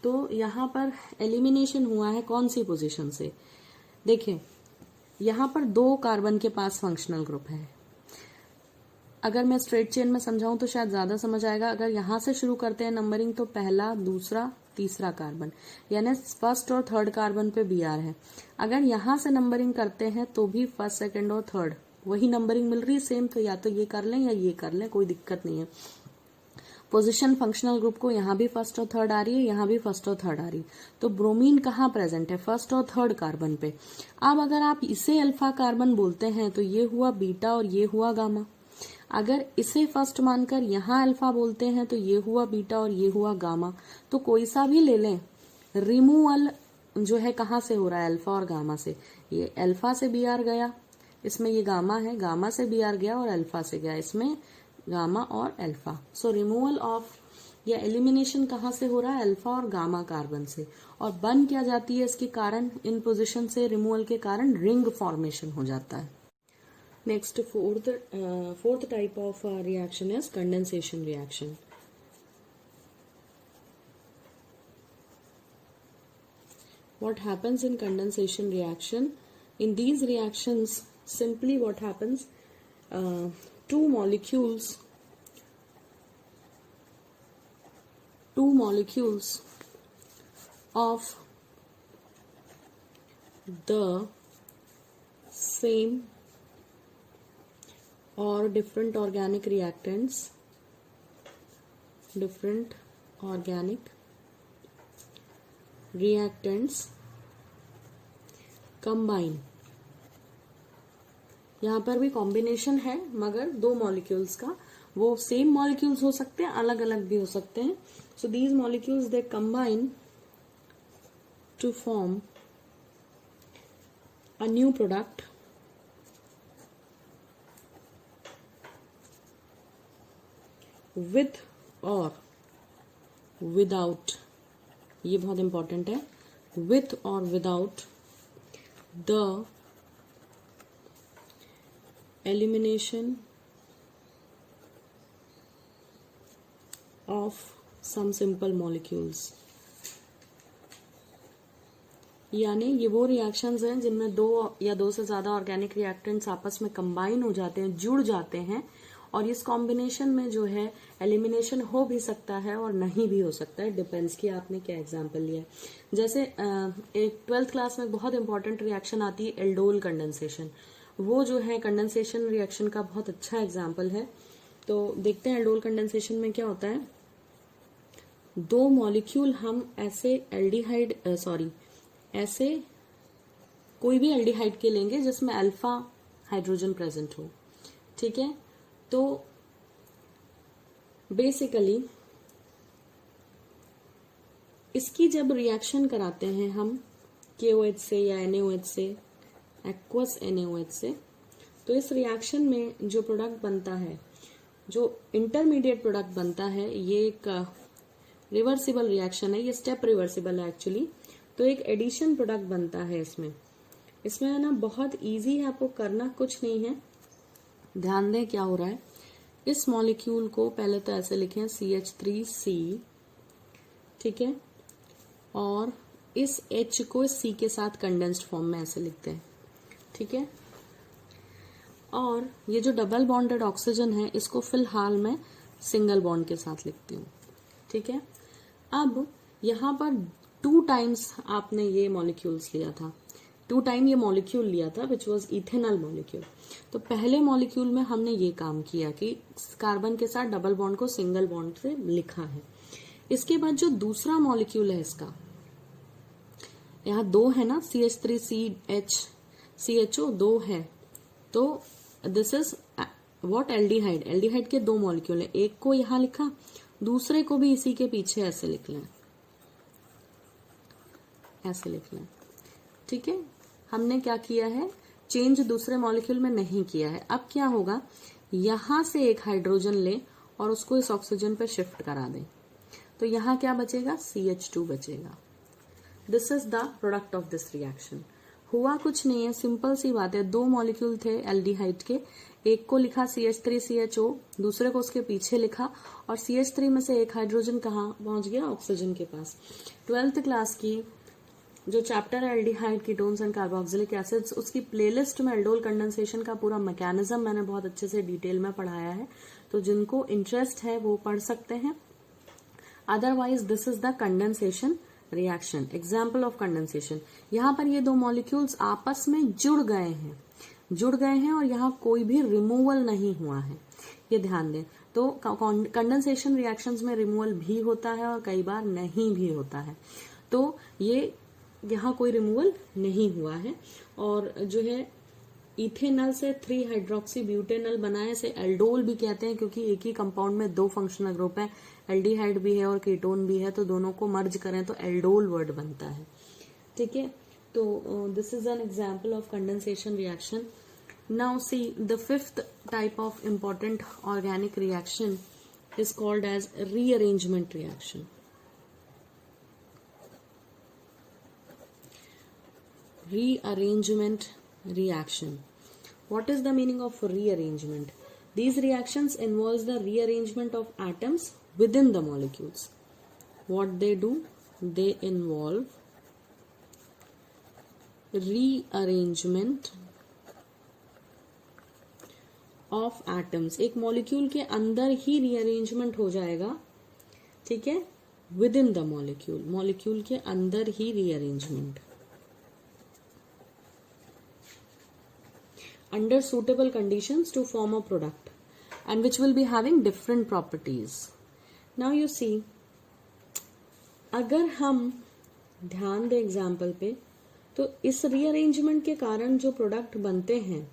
तो यहाँ पर एलिमिनेशन हुआ है कौन सी पोजीशन से, देखें यहाँ पर 2 कार्बन के पास फंक्शनल ग्रुप है। अगर मैं स्ट्रेट चेन में समझाऊं तो शायद ज्यादा समझ आएगा। अगर यहाँ से शुरू करते हैं नंबरिंग तो पहला, दूसरा, तीसरा कार्बन, यानी फर्स्ट और थर्ड कार्बन पे Br है। अगर यहाँ से नंबरिंग करते हैं तो भी फर्स्ट, सेकंड और थर्ड वही नंबरिंग मिल रही है सेम, तो या तो ये कर लें या ये कर लें, कोई दिक्कत नहीं है। पोजीशन फंक्शनल ग्रुप को यहाँ भी फर्स्ट और थर्ड आ रही है, यहाँ भी फर्स्ट और थर्ड आ रही है। तो ब्रोमीन कहाँ प्रेजेंट है? फर्स्ट और थर्ड कार्बन पे। अब अगर आप इसे अल्फा कार्बन बोलते हैं तो ये हुआ बीटा और ये हुआ गामा। अगर इसे फर्स्ट मानकर यहाँ अल्फा बोलते हैं तो ये हुआ बीटा और ये हुआ गामा। तो कोई सा भी ले लें, रिमूवल जो है कहाँ से हो रहा है? अल्फा और गामा से। ये अल्फा से बी आर गया, इसमें ये गामा है, गामा से बी आर गया और अल्फा से गया, इसमें गामा और अल्फा। सो रिमूवल ऑफ या एलिमिनेशन कहाँ से हो रहा है? अल्फा और गामा कार्बन से। और बन क्या जाती है इसके कारण? इन पोजीशन से रिमूवल के कारण रिंग फॉर्मेशन हो जाता है। Next fourth type of reaction is condensation reaction. What happens in condensation reaction? In these reactions, simply what happens, two molecules of the same or different organic reactants, combine. यहाँ पर भी कॉम्बिनेशन है मगर दो मॉलिक्यूल्स का, वो सेम मॉलिक्यूल्स हो सकते हैं, अलग अलग भी हो सकते हैं। So these molecules they combine to form a new product with और विदाउट, ये बहुत इंपॉर्टेंट है, विथ और without the elimination of some simple molecules. यानी ये वो रिएक्शंस हैं जिनमें दो या दो से ज्यादा ऑर्गेनिक रिएक्टेंट्स आपस में कंबाइन हो जाते हैं, जुड़ जाते हैं, और इस कॉम्बिनेशन में जो है एलिमिनेशन हो भी सकता है और नहीं भी हो सकता है, डिपेंड्स कि आपने क्या एग्जांपल लिया है। जैसे एक 12th क्लास में बहुत इंपॉर्टेंट रिएक्शन आती है एल्डोल कंडेंसेशन, वो जो है कंडेंसेशन रिएक्शन का बहुत अच्छा एग्जाम्पल है। तो देखते हैं एल्डोल कंडेंसेशन में क्या होता है। दो मॉलिक्यूल हम ऐसे ऐसे कोई भी एल्डिहाइड के लेंगे जिसमें अल्फा हाइड्रोजन प्रेजेंट हो, ठीक है। तो बेसिकली इसकी जब रिएक्शन कराते हैं हम KOH से या NaOH से, एक्वस NaOH से, तो इस रिएक्शन में जो प्रोडक्ट बनता है, जो इंटरमीडिएट प्रोडक्ट बनता है, ये एक रिवर्सिबल रिएक्शन है, ये स्टेप रिवर्सिबल है एक्चुअली। तो एक एडिशन प्रोडक्ट बनता है इसमें है ना, बहुत इजी है, आपको करना कुछ नहीं है। ध्यान दें क्या हो रहा है। इस मॉलिक्यूल को पहले तो ऐसे लिखें CH3C, ठीक है, और इस H को C के साथ कंडेंस्ड फॉर्म में ऐसे लिखते हैं, ठीक है। और ये जो डबल बॉन्डेड ऑक्सीजन है इसको फिलहाल मैं सिंगल बॉन्ड के साथ लिखती हूँ, ठीक है। अब यहाँ पर 2 टाइम्स आपने ये मॉलिक्यूल्स लिया था, 2 टाइम ये मॉलिक्यूल लिया था विच वॉज इथेनॉल मॉलिक्यूल। तो पहले मॉलिक्यूल में हमने ये काम किया कि कार्बन के साथ डबल बॉन्ड को सिंगल बॉन्ड से लिखा है। इसके बाद जो दूसरा मॉलिक्यूल है इसका, यहाँ 2 है ना, CH3CHO 2 है, तो this is what aldehyde. Aldehyde के 2 मॉलिक्यूल है, एक को यहाँ लिखा, दूसरे को भी इसी के पीछे ऐसे लिख लें, ऐसे लिख लें, ठीक है। हमने क्या किया है, चेंज दूसरे मॉलिक्यूल में नहीं किया है। अब क्या होगा, यहां से एक हाइड्रोजन ले और उसको इस ऑक्सीजन पे शिफ्ट करा दें, तो यहां क्या बचेगा, CH2 बचेगा। This is the product of this reaction. हुआ कुछ नहीं है, सिंपल सी बात है, 2 मॉलिक्यूल थे एल्डिहाइड के, एक को लिखा CH3CHO, दूसरे को उसके पीछे लिखा, और CH3 में से एक हाइड्रोजन कहाँ पहुंच गया, ऑक्सीजन के पास। 12th क्लास की जो चैप्टर है aldehyde, ketones and carboxylic acids, उसकी प्लेलिस्ट में एल्डोल कंडेंसेशन का पूरा मैकेनिज्म मैंने बहुत अच्छे से डिटेल में पढ़ाया है, तो जिनको इंटरेस्ट है वो पढ़ सकते हैं। Otherwise this is the condensation reaction, example of condensation. यहाँ पर ये 2 मॉलिक्यूल्स आपस में जुड़ गए हैं और यहाँ कोई भी रिमूवल नहीं हुआ है। ये ध्यान दें। तो कंडेंसेशन रिएक्शंस में रिमूवल भी होता है और कई बार नहीं भी होता है। तो ये यहाँ कोई रिमूवल नहीं हुआ है। और जो है इथेनॉल से 3 हाइड्रोक्सी ब्यूटेनॉल बनाए से एल्डोल भी कहते हैं, क्योंकि एक ही कंपाउंड में 2 फंक्शनल ग्रुप है, एल्डिहाइड भी है और कीटोन भी है, तो दोनों को मर्ज करें तो एल्डोल वर्ड बनता है। ठीक है, तो this is an example of condensation reaction. Now see the 5th type of important organic reaction is called as rearrangement reaction. Rearrangement reaction. What is the meaning of rearrangement? These reactions involves the rearrangement of atoms within the molecules. What they do? They involve rearrangement of atoms. एक मॉलिक्यूल के अंदर ही रीअरेंजमेंट हो जाएगा, ठीक है, within the molecule, molecule के अंदर ही rearrangement under suitable conditions to form a product and which will be having different properties. Now you see, अगर हम ध्यान दें एग्जाम्पल पे, तो इस रीअरेंजमेंट के कारण जो प्रोडक्ट बनते हैं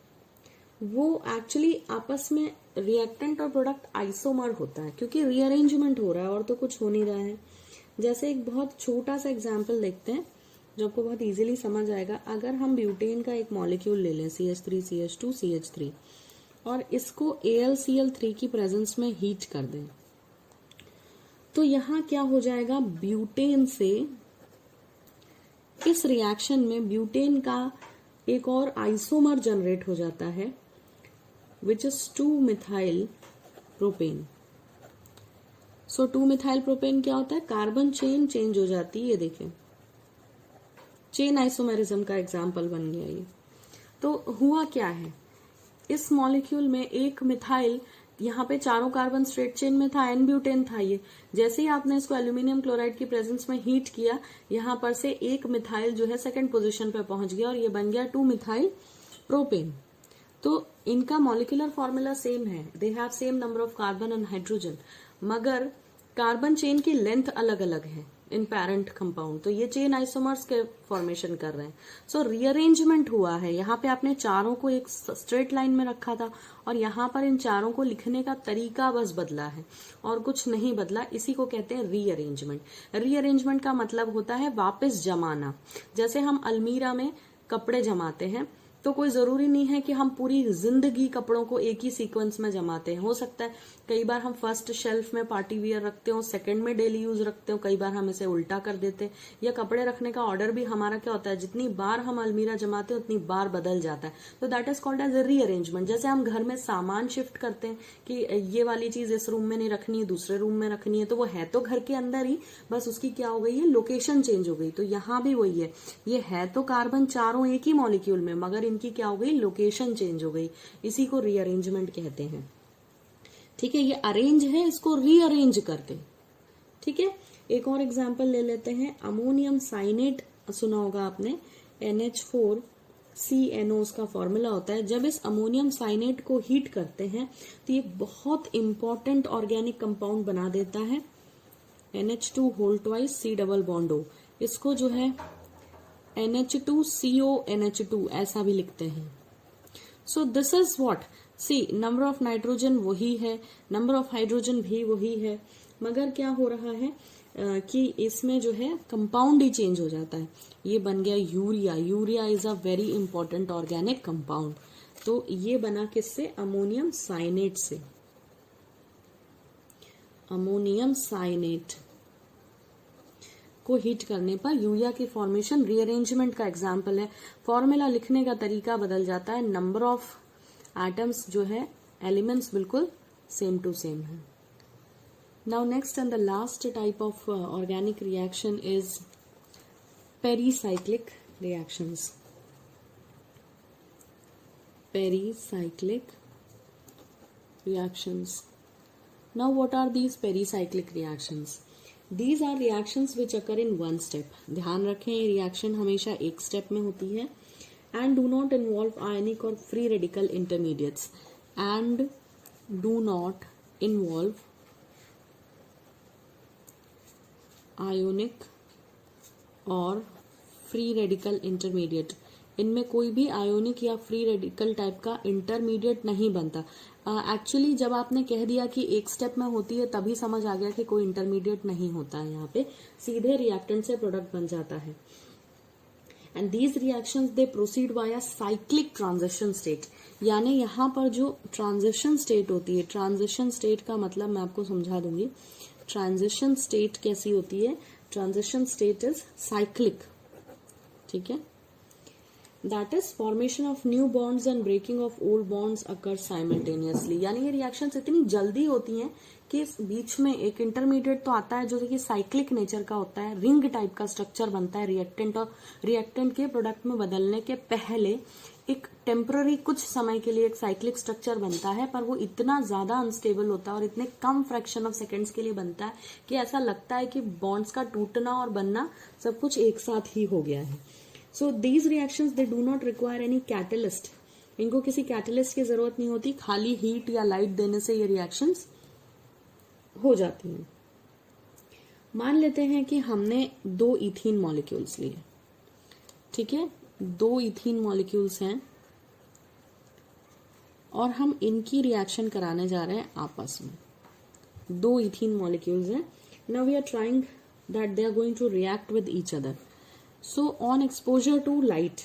वो एक्चुअली आपस में रिएक्टेंट और प्रोडक्ट आइसोमर होता है, क्योंकि रीअरेंजमेंट हो रहा है और तो कुछ हो नहीं रहा है। जैसे एक बहुत छोटा सा एग्जांपल देखते हैं जो आपको बहुत इजीली समझ आएगा। अगर हम ब्यूटेन का एक मॉलिक्यूल ले लें CH3CH2CH3 और इसको AlCl3 की प्रेजेंस में हीट कर दें, तो यहाँ क्या हो जाएगा, ब्यूटेन से इस रिएक्शन में ब्यूटेन का एक और आइसोमर जनरेट हो जाता है which is 2-methyl propane. So 2-methyl propane क्या होता है, कार्बन चेन चेंज हो जाती है। ये देखें, चेन आइसोमेरिज्म का एग्जाम्पल बन गया ये। तो हुआ क्या है, इस मॉलिक्यूल में एक मिथाइल, यहाँ पे चारों कार्बन स्ट्रेट चेन में था, एन ब्यूटेन था ये। जैसे ही आपने इसको एल्यूमिनियम क्लोराइड की प्रेजेंस में हीट किया, यहाँ पर से एक मिथाइल जो है सेकंड पोजीशन पे पहुंच गया और ये बन गया 2-methyl propane। तो इनका मॉलिक्यूलर फॉर्मूला सेम है, they have same number of carbon and hydrogen, मगर कार्बन चेन की लेंथ अलग अलग है इन पैरेंट कंपाउंड। तो ये चेन आइसोमर्स के फॉर्मेशन कर रहे हैं। सो रीअरेंजमेंट हुआ है। यहाँ पे आपने चारों को एक स्ट्रेट लाइन में रखा था और यहाँ पर इन चारों को लिखने का तरीका बस बदला है और कुछ नहीं बदला। इसी को कहते हैं रीअरेंजमेंट। रीअरेंजमेंट का मतलब होता है वापस जमाना। जैसे हम अलमीरा में कपड़े जमाते हैं, तो कोई जरूरी नहीं है कि हम पूरी जिंदगी कपड़ों को एक ही सीक्वेंस में जमाते हैं। हो सकता है कई बार हम फर्स्ट शेल्फ में पार्टी वियर रखते हो, सेकंड में डेली यूज रखते हो, कई बार हम इसे उल्टा कर देते हैं। या कपड़े रखने का ऑर्डर भी हमारा क्या होता है, जितनी बार हम अलमीरा जमाते हैं उतनी बार बदल जाता है। तो that is called as a rearrangement. जैसे हम घर में सामान शिफ्ट करते हैं कि ये वाली चीज इस रूम में नहीं रखनी है, दूसरे रूम में रखनी है, तो वो है तो घर के अंदर ही, बस उसकी क्या हो गई है, लोकेशन चेंज हो गई। तो यहाँ भी वही है, ये है तो कार्बन चारों एक ही मॉलिक्यूल में, मगर इनकी क्या हो गई, लोकेशन चेंज हो गई। इसी को रीअरेंजमेंट कहते हैं। ठीक है, ये अरेंज है, इसको रीअरेंज करते। ठीक है, एक और एग्जांपल ले लेते हैं। अमोनियम साइनेट सुना होगा आपने, NH4CNO उसका फॉर्मूला होता है। जब इस अमोनियम साइनेट को हीट करते हैं तो ये बहुत इंपॉर्टेंट ऑर्गेनिक कंपाउंड बना देता है, NH2 डबल बॉन्ड O। इसको जो है NH2CONH2 ऐसा भी लिखते हैं। So this is what, see number of nitrogen वही है, नंबर ऑफ हाइड्रोजन भी वही है, मगर क्या हो रहा है कि इसमें जो है कंपाउंड ही चेंज हो जाता है। ये बन गया urea. Urea is a very important organic compound. तो ये बना किससे, अमोनियम साइनेट से। अमोनियम साइनेट को हीट करने पर यूरिया की फॉर्मेशन रीअरेंजमेंट का एग्जाम्पल है। फॉर्मूला लिखने का तरीका बदल जाता है, नंबर ऑफ एटम्स जो है, एलिमेंट्स बिल्कुल सेम टू सेम है। Now next and the last type of organic reaction is pericyclic reactions. Pericyclic reactions. Now what are these pericyclic reactions? These are reactions which occur in one step. ध्यान रखें, ये रिएक्शन हमेशा एक स्टेप में होती है and do not involve ionic or free radical intermediates and do not involve ionic और फ्री रेडिकल इंटरमीडिएट। इनमें कोई भी आयोनिक या फ्री रेडिकल टाइप का इंटरमीडिएट नहीं बनता। एक्चुअली जब आपने कह दिया कि एक स्टेप में होती है तभी समझ आ गया कि कोई इंटरमीडिएट नहीं होता है, यहाँ पे सीधे रिएक्टेंट से प्रोडक्ट बन जाता है। And these reactions they proceed via cyclic transition state, यानी यहाँ पर जो ट्रांजिशन स्टेट होती है, ट्रांजिशन स्टेट का मतलब मैं आपको समझा दूंगी। ट्रांजिशन स्टेट कैसी होती है? ट्रांजिशन स्टेट इज साइक्लिक, ठीक है। That is formation of new bonds and breaking of old bonds occur simultaneously, यानी ये रिएक्शंस इतनी जल्दी होती हैं कि इस बीच में एक इंटरमीडिएट तो आता है जो कि साइक्लिक नेचर का होता है, रिंग टाइप का स्ट्रक्चर बनता है रिएक्टेंट और रिएक्टेंट के प्रोडक्ट में बदलने के पहले एक टेम्पररी कुछ समय के लिए एक साइक्लिक स्ट्रक्चर बनता है, पर वो इतना ज्यादा अनस्टेबल होता है और इतने कम फ्रैक्शन ऑफ सेकेंड्स के लिए बनता है कि ऐसा लगता है कि बॉन्ड्स का टूटना और बनना सब कुछ एक साथ ही हो गया है। So these reactions they do not require any catalyst, इनको किसी कैटलिस्ट की जरूरत नहीं होती, खाली हीट या लाइट देने से ये रिएक्शंस हो जाती हैं। मान लेते हैं कि हमने 2 इथीन मॉलिक्यूल्स लिए, ठीक है, 2 इथीन मॉलिक्यूल्स हैं और हम इनकी रिएक्शन कराने जा रहे हैं आपस में। 2 इथीन मॉलिक्यूल्स हैं। Now we are trying that they are going to react with each other. So on exposure to light,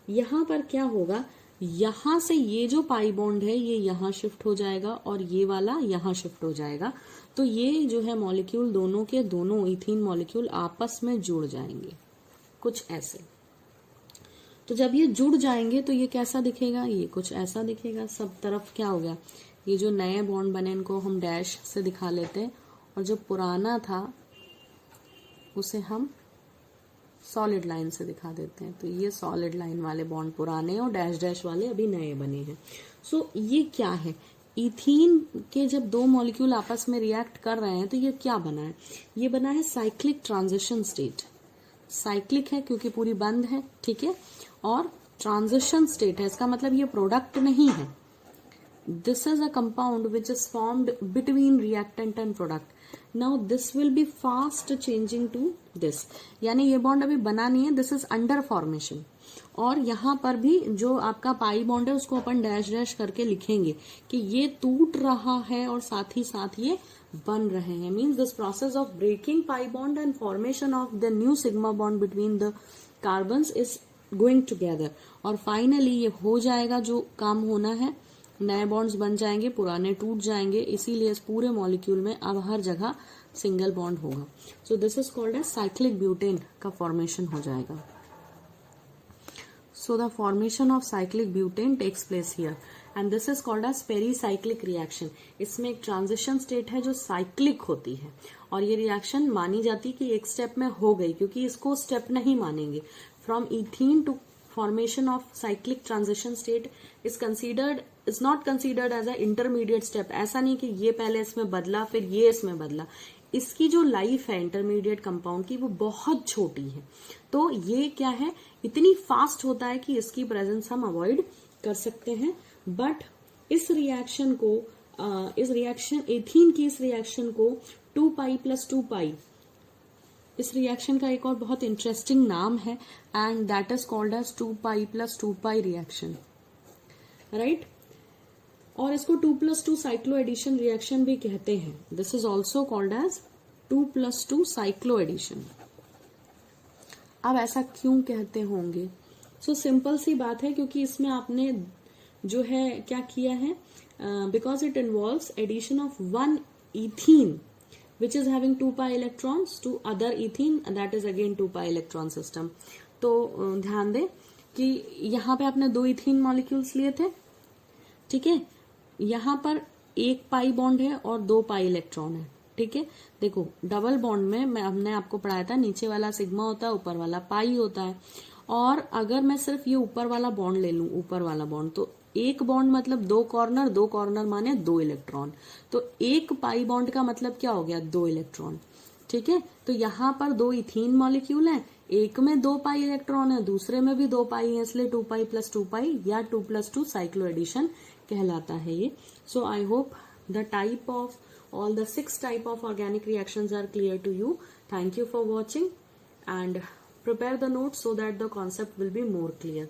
यहां पर क्या होगा, यहां से ये जो पाई बॉन्ड है ये यहां शिफ्ट हो जाएगा और ये वाला यहां शिफ्ट हो जाएगा। तो ये जो है मॉलिक्यूल दोनों के दोनों इथीन मॉलिक्यूल आपस में जुड़ जाएंगे कुछ ऐसे। तो जब ये जुड़ जाएंगे तो ये कैसा दिखेगा, ये कुछ ऐसा दिखेगा। सब तरफ क्या हो गया, ये जो नए बॉन्ड बने इनको हम डैश से दिखा लेते हैं और जो पुराना था उसे हम सॉलिड लाइन से दिखा देते हैं। तो ये सॉलिड लाइन वाले बॉन्ड पुराने और डैश डैश वाले अभी नए बने हैं। सो ये क्या है, इथीन के जब 2 मॉलिक्यूल आपस में रिएक्ट कर रहे हैं तो ये क्या बना है, ये बना है साइक्लिक ट्रांजिशन स्टेट। साइक्लिक है क्योंकि पूरी बंद है, ठीक है, और ट्रांजिशन स्टेट है, इसका मतलब ये प्रोडक्ट नहीं है। This is a compound which is formed between reactant and product. Now this will be fast changing to this, यानी ये बॉन्ड अभी बना नहीं है, दिस इज अंडर फॉर्मेशन। और यहां पर भी जो आपका पाई बॉन्ड है उसको अपन डैश डैश करके लिखेंगे कि ये टूट रहा है और साथ ही साथ ये बन रहे हैं। Means this process of breaking pi bond and formation of the new sigma bond between the carbons is going together. और फाइनली ये हो जाएगा जो काम होना है, नए बॉन्ड्स बन जाएंगे, पुराने टूट जाएंगे, इसीलिए इस पूरे मॉलिक्यूल में अब हर जगह सिंगल बॉन्ड होगा। So this is called as cyclic butane का फॉर्मेशन हो जाएगा। So the formation of cyclic butane takes place here and this is called as pericyclic reaction. इसमें एक ट्रांजिशन स्टेट है जो साइक्लिक होती है और ये रिएक्शन मानी जाती है कि एक स्टेप में हो गई, क्योंकि इसको स्टेप नहीं मानेंगे। From ethene to formation of cyclic transition state is not considered as a intermediate step। ऐसा नहीं कि ये पहले इसमें बदला फिर ये इसमें बदला, इसकी जो लाइफ है इंटरमीडिएट कंपाउंड की वो बहुत छोटी है। तो ये क्या है, इतनी फास्ट होता है कि इसकी प्रेजेंस हम अवॉइड कर सकते हैं। बट इस रिएक्शन को एथीन की इस रिएक्शन को 2π + 2π, इस रिएक्शन का एक और बहुत इंटरेस्टिंग नाम है and that is called as 2π + 2π reaction, right. और इसको 2+2 साइक्लो एडिशन रिएक्शन भी कहते हैं। This is also called as 2+2 cyclo addition. अब ऐसा क्यों कहते होंगे, सो सिंपल सी बात है, क्योंकि इसमें आपने जो है क्या किया है, because it involves addition of 1 ethene which is having 2π electrons to other ethene that is again 2π electron system। तो ध्यान दें कि यहाँ पे आपने 2 इथीन मॉलिक्यूल्स लिए थे, ठीक है, यहाँ पर 1 पाई बॉन्ड है और 2 पाई इलेक्ट्रॉन है, ठीक है। देखो डबल बॉन्ड में हमने आपको पढ़ाया था नीचे वाला सिग्मा होता है, ऊपर वाला पाई होता है। और अगर मैं सिर्फ ये ऊपर वाला बॉन्ड ले लूं, ऊपर वाला बॉन्ड, तो एक बॉन्ड मतलब 2 कॉर्नर माने 2 इलेक्ट्रॉन। तो 1 पाई बॉन्ड का मतलब क्या हो गया, 2 इलेक्ट्रॉन, ठीक है। तो यहाँ पर 2 इथीन मॉलिक्यूल हैं, एक में 2 पाई इलेक्ट्रॉन है, दूसरे में भी 2 पाई है, इसलिए 2π + 2π या 2+2 साइक्लो एडिशन कहलाता है ये. So I hope the type of all the 6 type of organic reactions are clear to you. Thank you for watching and prepare the notes so that the concept will be more clear.